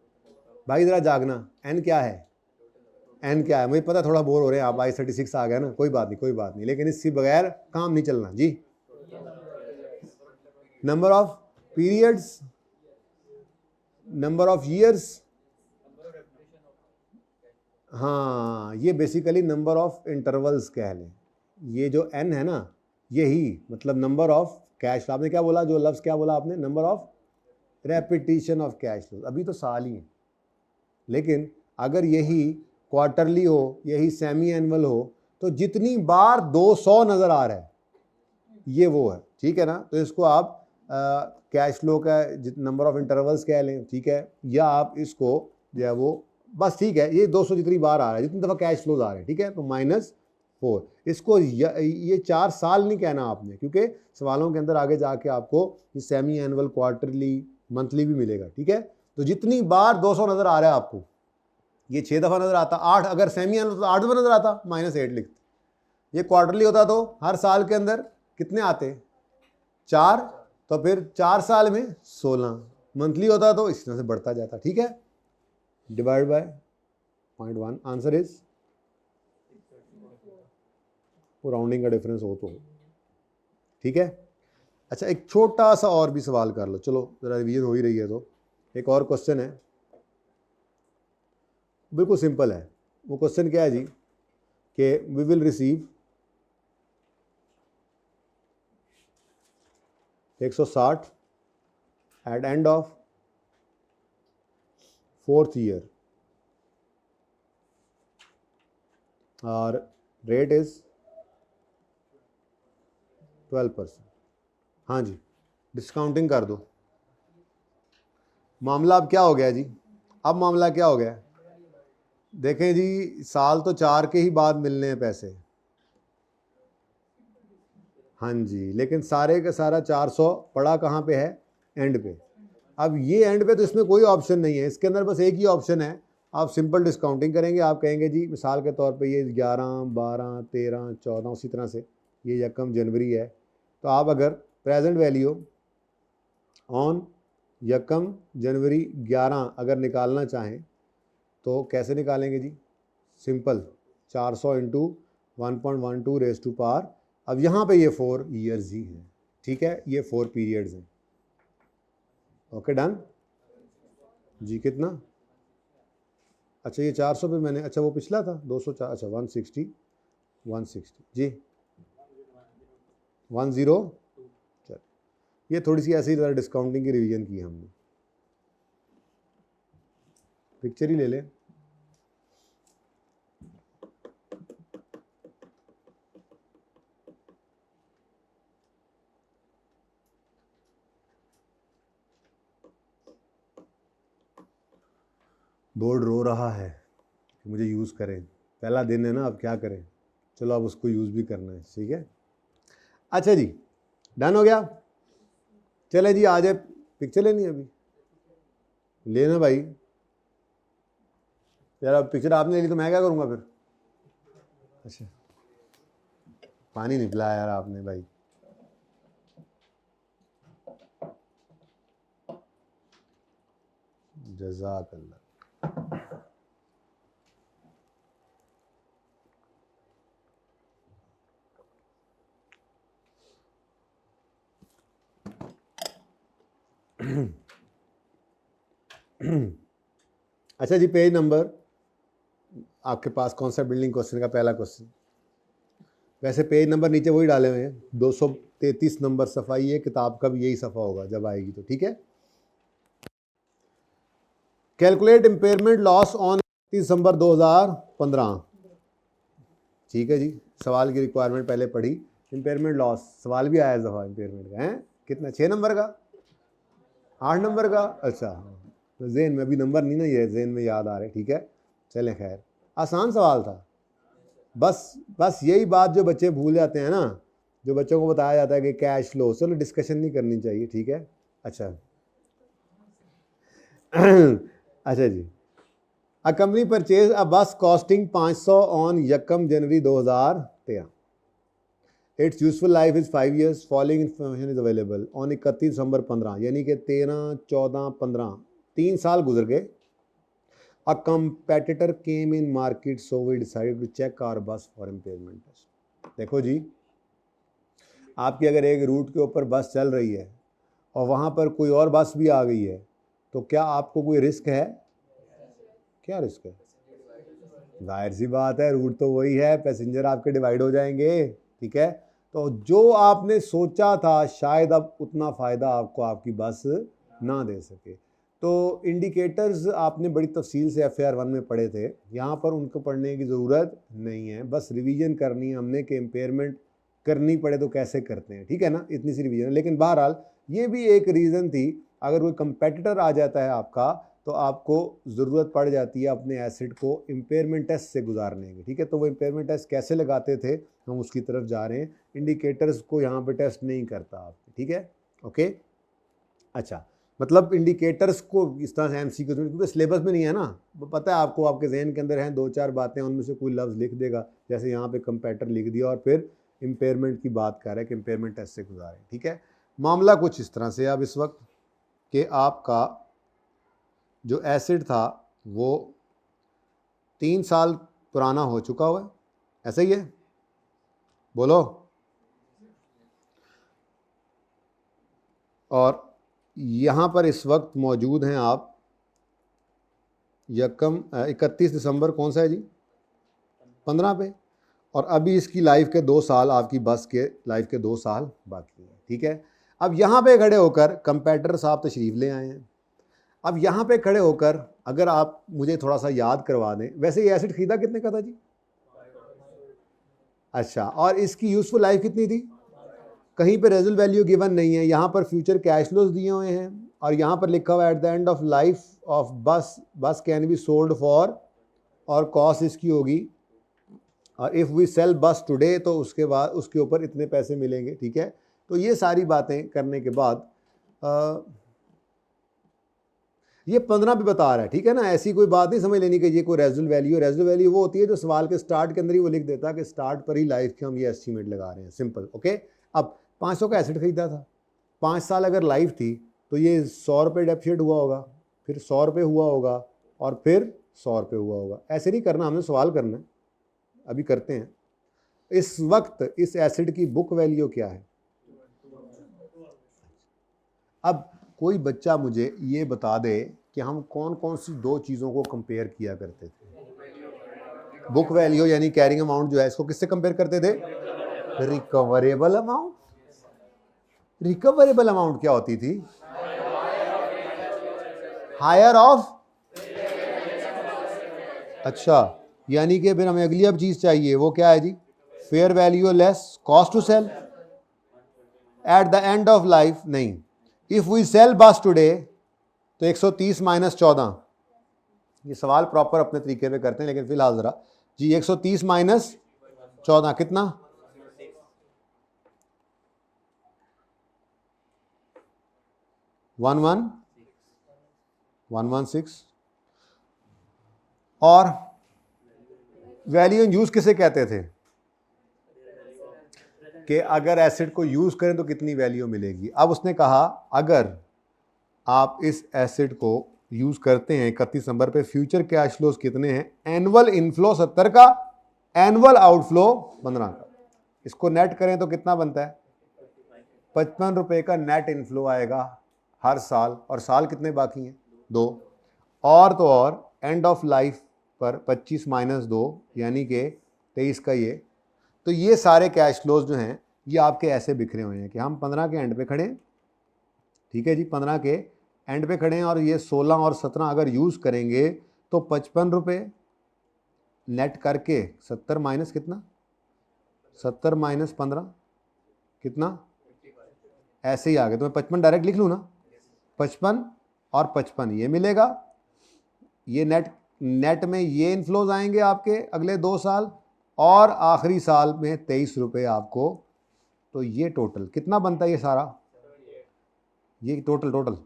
भाई, ज़रा जागना, n क्या है, n क्या है, मुझे पता थोड़ा बोर हो रहे हैं आप, I36 आ गया ना, कोई बात नहीं, लेकिन इससे बगैर काम नहीं चलना जी। Number of periods, number of years, हाँ ये बेसिकली नंबर ऑफ इंटरवल्स कह लें। ये जो n है ना, यही मतलब नंबर ऑफ कैश, आपने क्या बोला, जो लफ्ज़ क्या बोला आपने, number of repetition of cash flow. अभी तो साल ही है, लेकिन अगर यही क्वार्टरली हो, यही सेमी एनुअल हो, तो जितनी बार 200 नज़र आ रहा है ये वो है, ठीक है ना। तो इसको आप कैश फ्लो का नंबर ऑफ इंटरवल्स कह लें, ठीक है, या आप इसको जो है वो बस ठीक है, ये 200 जितनी बार आ रहा है, जितनी दफ़ा कैश फ्लोज आ रहे हैं, ठीक है, तो -4। इसको ये 4 साल नहीं कहना आपने, क्योंकि सवालों के अंदर आगे जाके आपको ये सेमी एनुअल, क्वार्टरली, मंथली भी मिलेगा, ठीक है। तो जितनी बार 200 नज़र आ रहा है आपको, ये 6 दफ़ा नज़र आता, 8 अगर सेमी एनुअल तो 8 दफ़ा नज़र आता, -8 लिखते। ये क्वार्टरली होता तो हर साल के अंदर कितने आते, 4, तो फिर 4 साल में 16। मंथली होता तो इस तरह से बढ़ता जाता, ठीक है। डिवाइड बाय 0.1, आंसर इज, वो राउंडिंग का डिफरेंस हो तो, ठीक है। अच्छा, एक छोटा सा और भी सवाल कर लो, चलो ज़रा रिवीजन हो ही रही है तो एक और क्वेश्चन है, बिल्कुल सिंपल है। वो क्वेश्चन क्या है जी, कि we will receive 160 at end of 4th year और रेट इज 12%। हाँ जी, डिस्काउंटिंग कर दो। मामला अब क्या हो गया जी, अब मामला क्या हो गया, देखें जी, साल तो 4 के ही बाद मिलने हैं पैसे, हाँ जी, लेकिन सारे का सारा 400 पड़ा कहाँ पे है, एंड पे। अब ये एंड पे तो इसमें कोई ऑप्शन नहीं है, इसके अंदर बस एक ही ऑप्शन है, आप सिंपल डिस्काउंटिंग करेंगे। आप कहेंगे जी मिसाल के तौर पे ये 11, 12, 13, 14 उसी तरह से ये 1 जनवरी है, तो आप अगर प्रेजेंट वैल्यू ऑन 1 जनवरी 11 अगर निकालना चाहें तो कैसे निकालेंगे जी, simple 400 into 1.12 raise to power. अब यहाँ पे ये 4 ईयर्स ही हैं, ठीक है, ये 4 पीरियड्स हैं, ओके डन जी। कितना? अच्छा ये 400 पे मैंने, अच्छा वो पिछला था 204, अच्छा 160 जी 10। चल ये थोड़ी सी ऐसी डिस्काउंटिंग की रिवीजन की हमने। पिक्चर ही ले लें। बोर्ड रो रहा है कि मुझे यूज़ करें, पहला दिन है ना, अब क्या करें, चलो अब उसको यूज़ भी करना है, ठीक है। अच्छा जी डन हो गया। चले जी आ जाए, पिक्चर लेनी है अभी लेना भाई। यार अब पिक्चर आपने ले ली तो मैं क्या करूँगा फिर? अच्छा पानी नहीं पिलाया यार आपने भाई। जज़ाकल्लाह। अच्छा जी पेज नंबर आपके पास कौन सा बिल्डिंग क्वेश्चन का पहला क्वेश्चन? वैसे पेज नंबर नीचे वही डाले हुए हैं, 233 नंबर सफ़ा, ये किताब का भी यही सफ़ा होगा जब आएगी तो, ठीक है। कैलकुलेट इम्पेयरमेंट लॉस ऑन 31 दिसंबर 2015। ठीक है जी, सवाल की रिक्वायरमेंट पहले पढ़ी। इम्पेयरमेंट लॉस सवाल भी आया दफ़ा इम्पेयरमेंट का, हैं कितना, 6 नंबर का 8 नंबर का? अच्छा तो जेन में अभी नंबर नहीं ना, ये जेन में याद आ रहे, ठीक है चलें खैर, आसान सवाल था। बस यही बात जो बच्चे भूल जाते हैं ना, जो बच्चों को बताया जाता है कि कैश फ्लो, चलो डिस्कशन नहीं करनी चाहिए, ठीक है। अच्छा अच्छा जी, अ कंपनी परचेज अ बस कॉस्टिंग 500 ऑन यकम जनवरी 2013। It's useful life is 5 years, following information is available on 31 दिसंबर 15, यानी कि 13, 14, 15 3 साल गुजर गए। A competitor came in market so we decided to check our bus for impairment test. देखो जी, आपकी अगर एक रूट के ऊपर बस चल रही है और वहाँ पर कोई और बस भी आ गई है तो क्या आपको कोई रिस्क है? क्या रिस्क है? जाहिर सी बात है, रूट तो वही है, पैसेंजर आपके डिवाइड हो जाएंगे, ठीक है। तो जो आपने सोचा था शायद अब उतना फ़ायदा आपको आपकी बस ना दे सके। तो इंडिकेटर्स आपने बड़ी तफसील से FAR 1 में पढ़े थे, यहाँ पर उनको पढ़ने की ज़रूरत नहीं है, बस रिवीजन करनी है हमने कि इम्पेयरमेंट करनी पड़े तो कैसे करते हैं, ठीक है ना, इतनी सी रिवीजन। लेकिन बहरहाल ये भी एक रीज़न थी, अगर कोई कंपेटिटर आ जाता है आपका तो आपको ज़रूरत पड़ जाती है अपने एसेट को इम्पेयरमेंट टेस्ट से गुजारने की, ठीक है। तो वो इम्पेयरमेंट टेस्ट कैसे लगाते थे हम उसकी तरफ जा रहे हैं। इंडिकेटर्स को यहाँ पे टेस्ट नहीं करता आपके, ठीक है ओके। अच्छा मतलब इंडिकेटर्स को इस तरह से MCQ, क्योंकि सिलेबस में नहीं है ना, पता है आपको, आपके जहन के अंदर हैं 2-4 बातें, उनमें से कोई लफ्ज़ लिख देगा, जैसे यहाँ पे कंपेटर लिख दिया और फिर इम्पेयरमेंट की बात कर रहे हैं कि इम्पेयरमेंट टेस्ट से गुजारें, ठीक है। मामला कुछ इस तरह से अब इस वक्त कि आपका जो एसिड था वो 3 साल पुराना हो चुका हुआ है, ऐसा ही है, बोलो। और यहाँ पर इस वक्त मौजूद हैं आप 31 दिसंबर कौन सा है जी, 15 पे, और अभी इसकी लाइफ के 2 साल, आपकी बस के लाइफ के 2 साल बाकी हैं, ठीक है। अब यहाँ पे खड़े होकर कंपेटिटर साहब तशरीफ़ ले आए हैं। अब यहाँ पे खड़े होकर अगर आप मुझे थोड़ा सा याद करवा दें, वैसे ये एसिड ख़रीदा कितने का था जी? अच्छा, और इसकी यूज़फुल लाइफ कितनी थी? कहीं पे रेजल वैल्यू गिवन नहीं है, यहाँ पर फ्यूचर कैश फ्लोज दिए हुए हैं और यहाँ पर लिखा हुआ है eight the end of life of बस कैन बी सोल्ड फॉर, और कॉस्ट इसकी होगी, और if we sell bus today तो उसके बाद उसके ऊपर इतने पैसे मिलेंगे, ठीक है। तो ये सारी बातें करने के बाद ये 15 पे बता रहा है, ठीक है ना, ऐसी कोई बात नहीं समझ लेनी कि ये कोई रेजल वैल्यू। रेजल वैल्यू वो होती है जो सवाल के स्टार्ट के अंदर ही वो लिख देता है कि स्टार्ट पर ही लाइफ के हम ये एस्टीमेट लगा रहे हैं, सिंपल ओके। अब 500 का एसिड खरीदा था, 5 साल अगर लाइफ थी तो ये 100 रुपये डेप्रिशिएट हुआ होगा, फिर 100 रुपये हुआ होगा, और फिर 100 रुपये हुआ होगा। ऐसे नहीं करना, हमने सवाल करना है, अभी करते हैं। इस वक्त इस एसिड की बुक वैल्यू क्या है? अब कोई बच्चा मुझे ये बता दे कि हम कौन कौन सी दो चीज़ों को कंपेयर किया करते थे। बुक वैल्यू यानी कैरिंग अमाउंट जो है इसको किससे कंपेयर करते थे? Recoverable amount. रिकवरेबल अमाउंट क्या होती थी? Higher of. अच्छा, यानी कि फिर हमें अगली अब चीज़ चाहिए, वो क्या है जी? Fair value less cost to sell at the end of life. नहीं, if we sell bus today तो 130 माइनस 14, ये सवाल प्रॉपर अपने तरीके पे करते हैं लेकिन फिलहाल जरा जी 130 माइनस 14 कितना? 116। और वैल्यू इन यूज किसे कहते थे? कि अगर एसिड को यूज करें तो कितनी वैल्यू मिलेगी। अब उसने कहा अगर आप इस एसिड को यूज करते हैं 31 दिसंबर पे, फ्यूचर कैश फ्लोज कितने हैं? एनुअल इनफ्लो 70 का, एनुअल आउटफ्लो 15 का। इसको नेट करें तो कितना बनता है? 55 रुपए का नेट इनफ्लो आएगा हर साल। और साल कितने बाकी हैं? 2। और तो और एंड ऑफ लाइफ पर 25 माइनस 2 यानी कि 23 का ये। तो ये सारे कैश फ्लोज जो हैं ये आपके ऐसे बिखरे हुए हैं कि हम 15 के एंड पे खड़े हैं, ठीक है जी, 15 के एंड पे खड़े हैं और ये 16 और 17 अगर यूज़ करेंगे तो 55 रुपये नेट करके 70 माइनस कितना? 70 माइनस 15 कितना? ऐसे ही आ गए तो मैं 55 डायरेक्ट लिख लूँ ना, 55 और 55 ये मिलेगा। ये नेट में ये इनफ्लोज आएंगे आपके अगले 2 साल और आखिरी साल में 23 रुपये आपको। तो ये टोटल कितना बनता है? ये सारा ये टोटल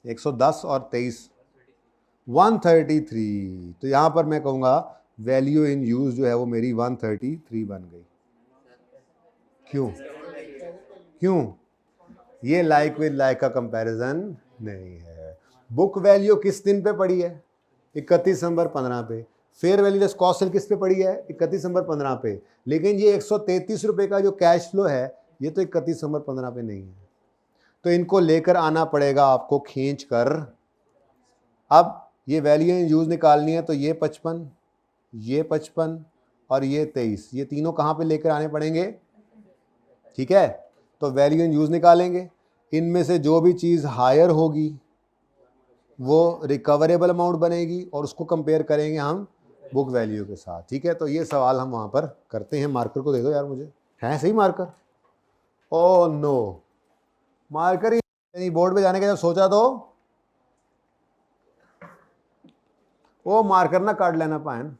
110 और 23 133। तो यहाँ पर मैं कहूँगा वैल्यू इन यूज जो है वो मेरी 133 बन गई। क्यों? ये लाइक विद लाइक का कंपैरिजन नहीं है। बुक वैल्यू किस दिन पे पड़ी है? 31 दिसंबर 15 पे। Fair value less cost sell किस पे पड़ी है? 31 दिसंबर 15 पे। लेकिन ये 133 रुपये का जो कैश फ्लो है ये तो 31 दिसंबर 15 पे नहीं है। तो इनको लेकर आना पड़ेगा आपको खींच कर। अब ये वैल्यू इन यूज निकालनी है तो ये 55, ये 55 और ये 23, ये तीनों कहाँ पे लेकर आने पड़ेंगे? ठीक है, तो वैल्यू इन यूज निकालेंगे। इनमें से जो भी चीज़ हायर होगी वो रिकवरेबल अमाउंट बनेगी और उसको कंपेयर करेंगे हम बुक वैल्यू के साथ। ठीक है, तो ये सवाल हम वहाँ पर करते हैं। मार्कर को दे दो यार मुझे, है सही मार्कर? ओ नो, मार्कर ही बोर्ड पे जाने का जब सोचा तो वो मार्कर ना काट लेना पाएन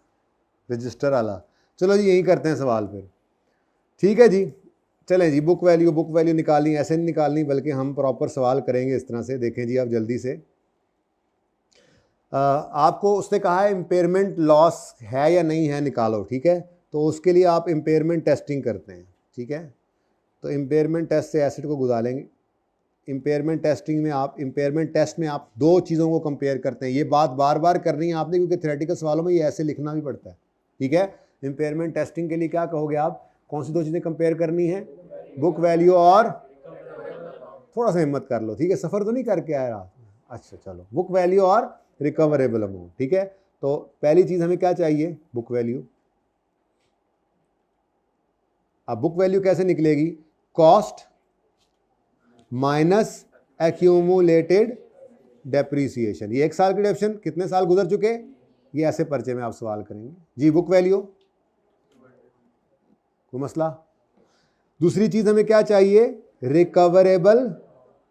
रजिस्टर वाला। चलो जी यही करते हैं सवाल फिर, ठीक है जी। चलें जी, बुक वैल्यू निकालनी, ऐसे नहीं निकालनी बल्कि हम प्रॉपर सवाल करेंगे इस तरह से। देखें जी आप जल्दी से, आपको उसने कहा है इम्पेयरमेंट लॉस है या नहीं है निकालो, ठीक है। तो उसके लिए आप इम्पेयरमेंट टेस्टिंग करते हैं, ठीक है। तो इम्पेयरमेंट टेस्ट से एसिड को गुजारेंगे। इम्पेयरमेंट टेस्ट में आप दो चीज़ों को कंपेयर करते हैं। ये बात बार बार करनी है आपने क्योंकि थ्योरेटिकल सवालों में ये ऐसे लिखना भी पड़ता है, ठीक है। इम्पेयरमेंट टेस्टिंग के लिए क्या कहोगे आप? कौन सी दो चीज़ें कंपेयर करनी है? बुक वैल्यू और, थोड़ा सा हिम्मत कर लो, ठीक है, सफ़र तो नहीं करके आया आप। अच्छा चलो, बुक वैल्यू और रिकवरेबल अमाउंट, ठीक है। तो पहली चीज़ हमें क्या चाहिए? Book value. अब बुक वैल्यू कैसे निकलेगी? Cost minus accumulated depreciation. ये 1 साल की डेप्रिसिएशन, कितने साल गुजर चुके, ये ऐसे पर्चे में आप सवाल करेंगे जी। बुक वैल्यू, कोई मसला? दूसरी चीज हमें क्या चाहिए? रिकवरेबल।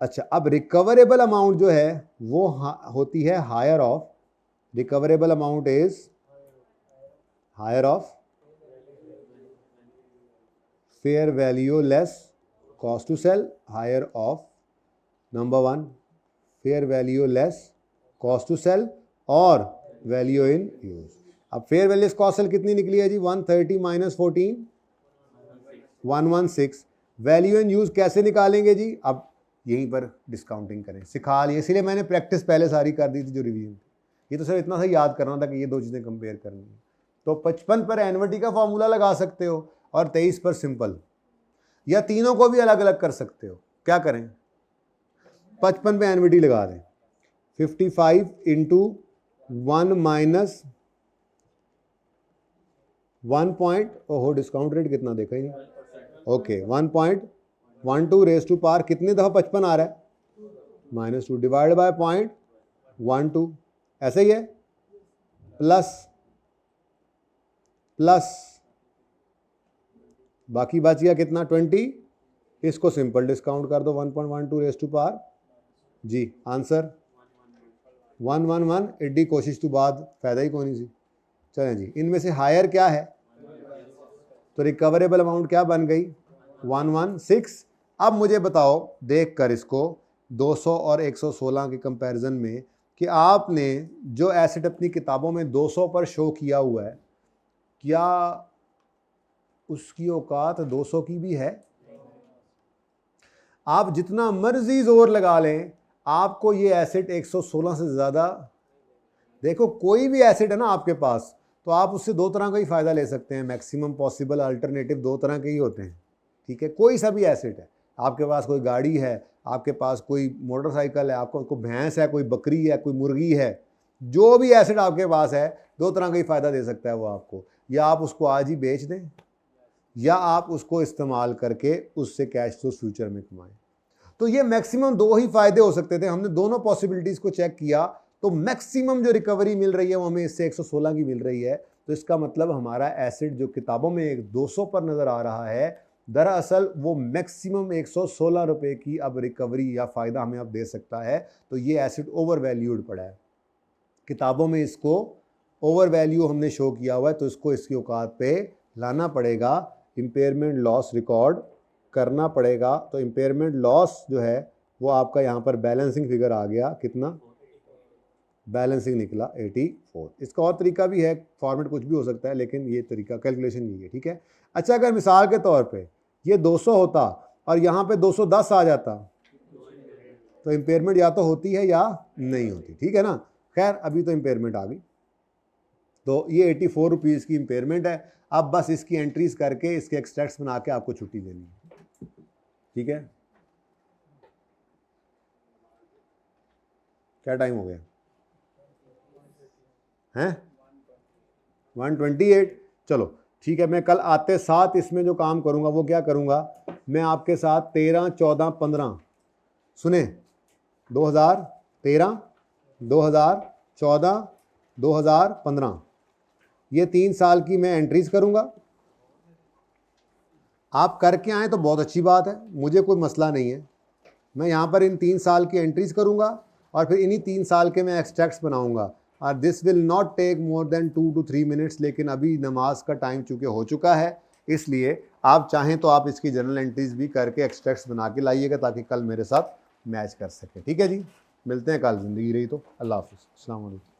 अच्छा, अब रिकवरेबल अमाउंट जो है वो होती है higher of, recoverable amount is higher of fair value less cost to sell, higher of number 1 fair value less cost to sell और वैल्यू इन यूज। अब fair value less cost sell कितनी निकली है जी? 130 माइनस 14 116। वैल्यू इन यूज कैसे निकालेंगे जी? अब यहीं पर डिस्काउंटिंग करें, सिखा लिए, इसीलिए मैंने प्रैक्टिस पहले सारी कर दी थी जो रिवीजन। ये तो सिर्फ इतना सा याद करना था कि ये दो चीज़ें कंपेयर करनी है। तो 55 पर एनवर्टी का फॉर्मूला लगा सकते हो और 23 पर सिंपल, या तीनों को भी अलग अलग कर सकते हो। क्या करें? 55 पे एनवीटी लगा दें, 55 इंटू 1 माइनस 1 पॉइंट, ओहो डिस्काउंट रेट कितना देखा ही नहीं, ओके 1.12 रेज टू पावर कितने दफ़ा 55 आ रहा है, -2 डिवाइड बाय 0.12, ऐसे ही है, प्लस बाकी बच गया कितना 20, इसको सिंपल डिस्काउंट कर दो 1.12 रेज टू पावर जी, आंसर 111, एडी कोशिश तो बाद फ़ायदा ही कौन सी। चलें जी, इनमें से हायर क्या है, तो रिकवरेबल अमाउंट क्या बन गई 116। अब मुझे बताओ देख कर इसको 200 और 116 के कंपैरिजन में कि आपने जो एसेट अपनी किताबों में 200 पर शो किया हुआ है, क्या उसकी औकात 200 की भी है? आप जितना मर्जी जोर लगा लें, आपको ये एसेट 116 से ज़्यादा, देखो कोई भी एसेट है ना आपके पास, तो आप उससे दो तरह का ही फ़ायदा ले सकते हैं, मैक्सिमम पॉसिबल अल्टरनेटिव दो तरह के ही होते हैं, ठीक है। कोई सा भी एसेट है, आपके पास कोई गाड़ी है, आपके पास कोई मोटरसाइकिल है, आपको कोई भैंस है, कोई बकरी है, कोई मुर्गी है, जो भी एसेट आपके पास है, दो तरह का ही फ़ायदा दे सकता है वो आपको, या आप उसको आज ही बेच दें या आप उसको इस्तेमाल करके उससे कैश फ्लो फ्यूचर में कमाएं। तो ये मैक्सिमम दो ही फ़ायदे हो सकते थे, हमने दोनों पॉसिबिलिटीज़ को चेक किया, तो मैक्सिमम जो रिकवरी मिल रही है वो हमें इससे 116 की मिल रही है। तो इसका मतलब हमारा एसेट जो किताबों में एक 200 पर नज़र आ रहा है, दरअसल वो मैक्सिमम 116 रुपये की अब रिकवरी या फ़ायदा हमें अब दे सकता है। तो ये एसेट ओवर वैल्यूड पड़ा है, किताबों में इसको ओवर वैल्यू हमने शो किया हुआ है, तो इसको इसकी औकात पे लाना पड़ेगा, इम्पेयरमेंट लॉस रिकॉर्ड करना पड़ेगा। तो इम्पेयरमेंट लॉस जो है वो आपका यहाँ पर बैलेंसिंग फिगर आ गया, कितना बैलेंसिंग निकला 84। इसका और तरीका भी है, फॉर्मेट कुछ भी हो सकता है, लेकिन ये तरीका कैलकुलेशन यही है, ठीक है। अच्छा, अगर मिसाल के तौर पे ये 200 होता और यहाँ पे 210 आ जाता, तो इम्पेयरमेंट या तो होती है या नहीं होती, ठीक है ना। खैर अभी तो इम्पेयरमेंट आ गई, तो ये 84 रुपीज़ की इम्पेयरमेंट है। अब बस इसकी एंट्रीज करके इसके एक्सट्रैक्ट्स बना के आपको छुट्टी देनी है, ठीक है। क्या टाइम हो गया हैं, 128। चलो ठीक है, मैं कल आते साथ इसमें जो काम करूंगा वो क्या करूंगा, मैं आपके साथ 13, 14, 15 सुने, 2013, 2014, 2015 ये 3 साल की मैं एंट्रीज करूंगा। आप करके आए तो बहुत अच्छी बात है, मुझे कोई मसला नहीं है। मैं यहाँ पर इन 3 साल की एंट्रीज करूंगा और फिर इन्हीं 3 साल के मैं एक्सट्रैक्ट्स बनाऊंगा, और this will not take more than 2 to 3 minutes. लेकिन अभी नमाज का टाइम चूँकि हो चुका है, इसलिए आप चाहें तो आप इसकी जर्नल एंट्रीज भी करके एक्सट्रैक्ट्स बना के लाइएगा, ताकि कल मेरे साथ मैच कर सके, ठीक है जी। मिलते हैं कल, ज़िंदगी रही तो। अल्लाह हाफ़िज़, अस्सलाम वालेकुम।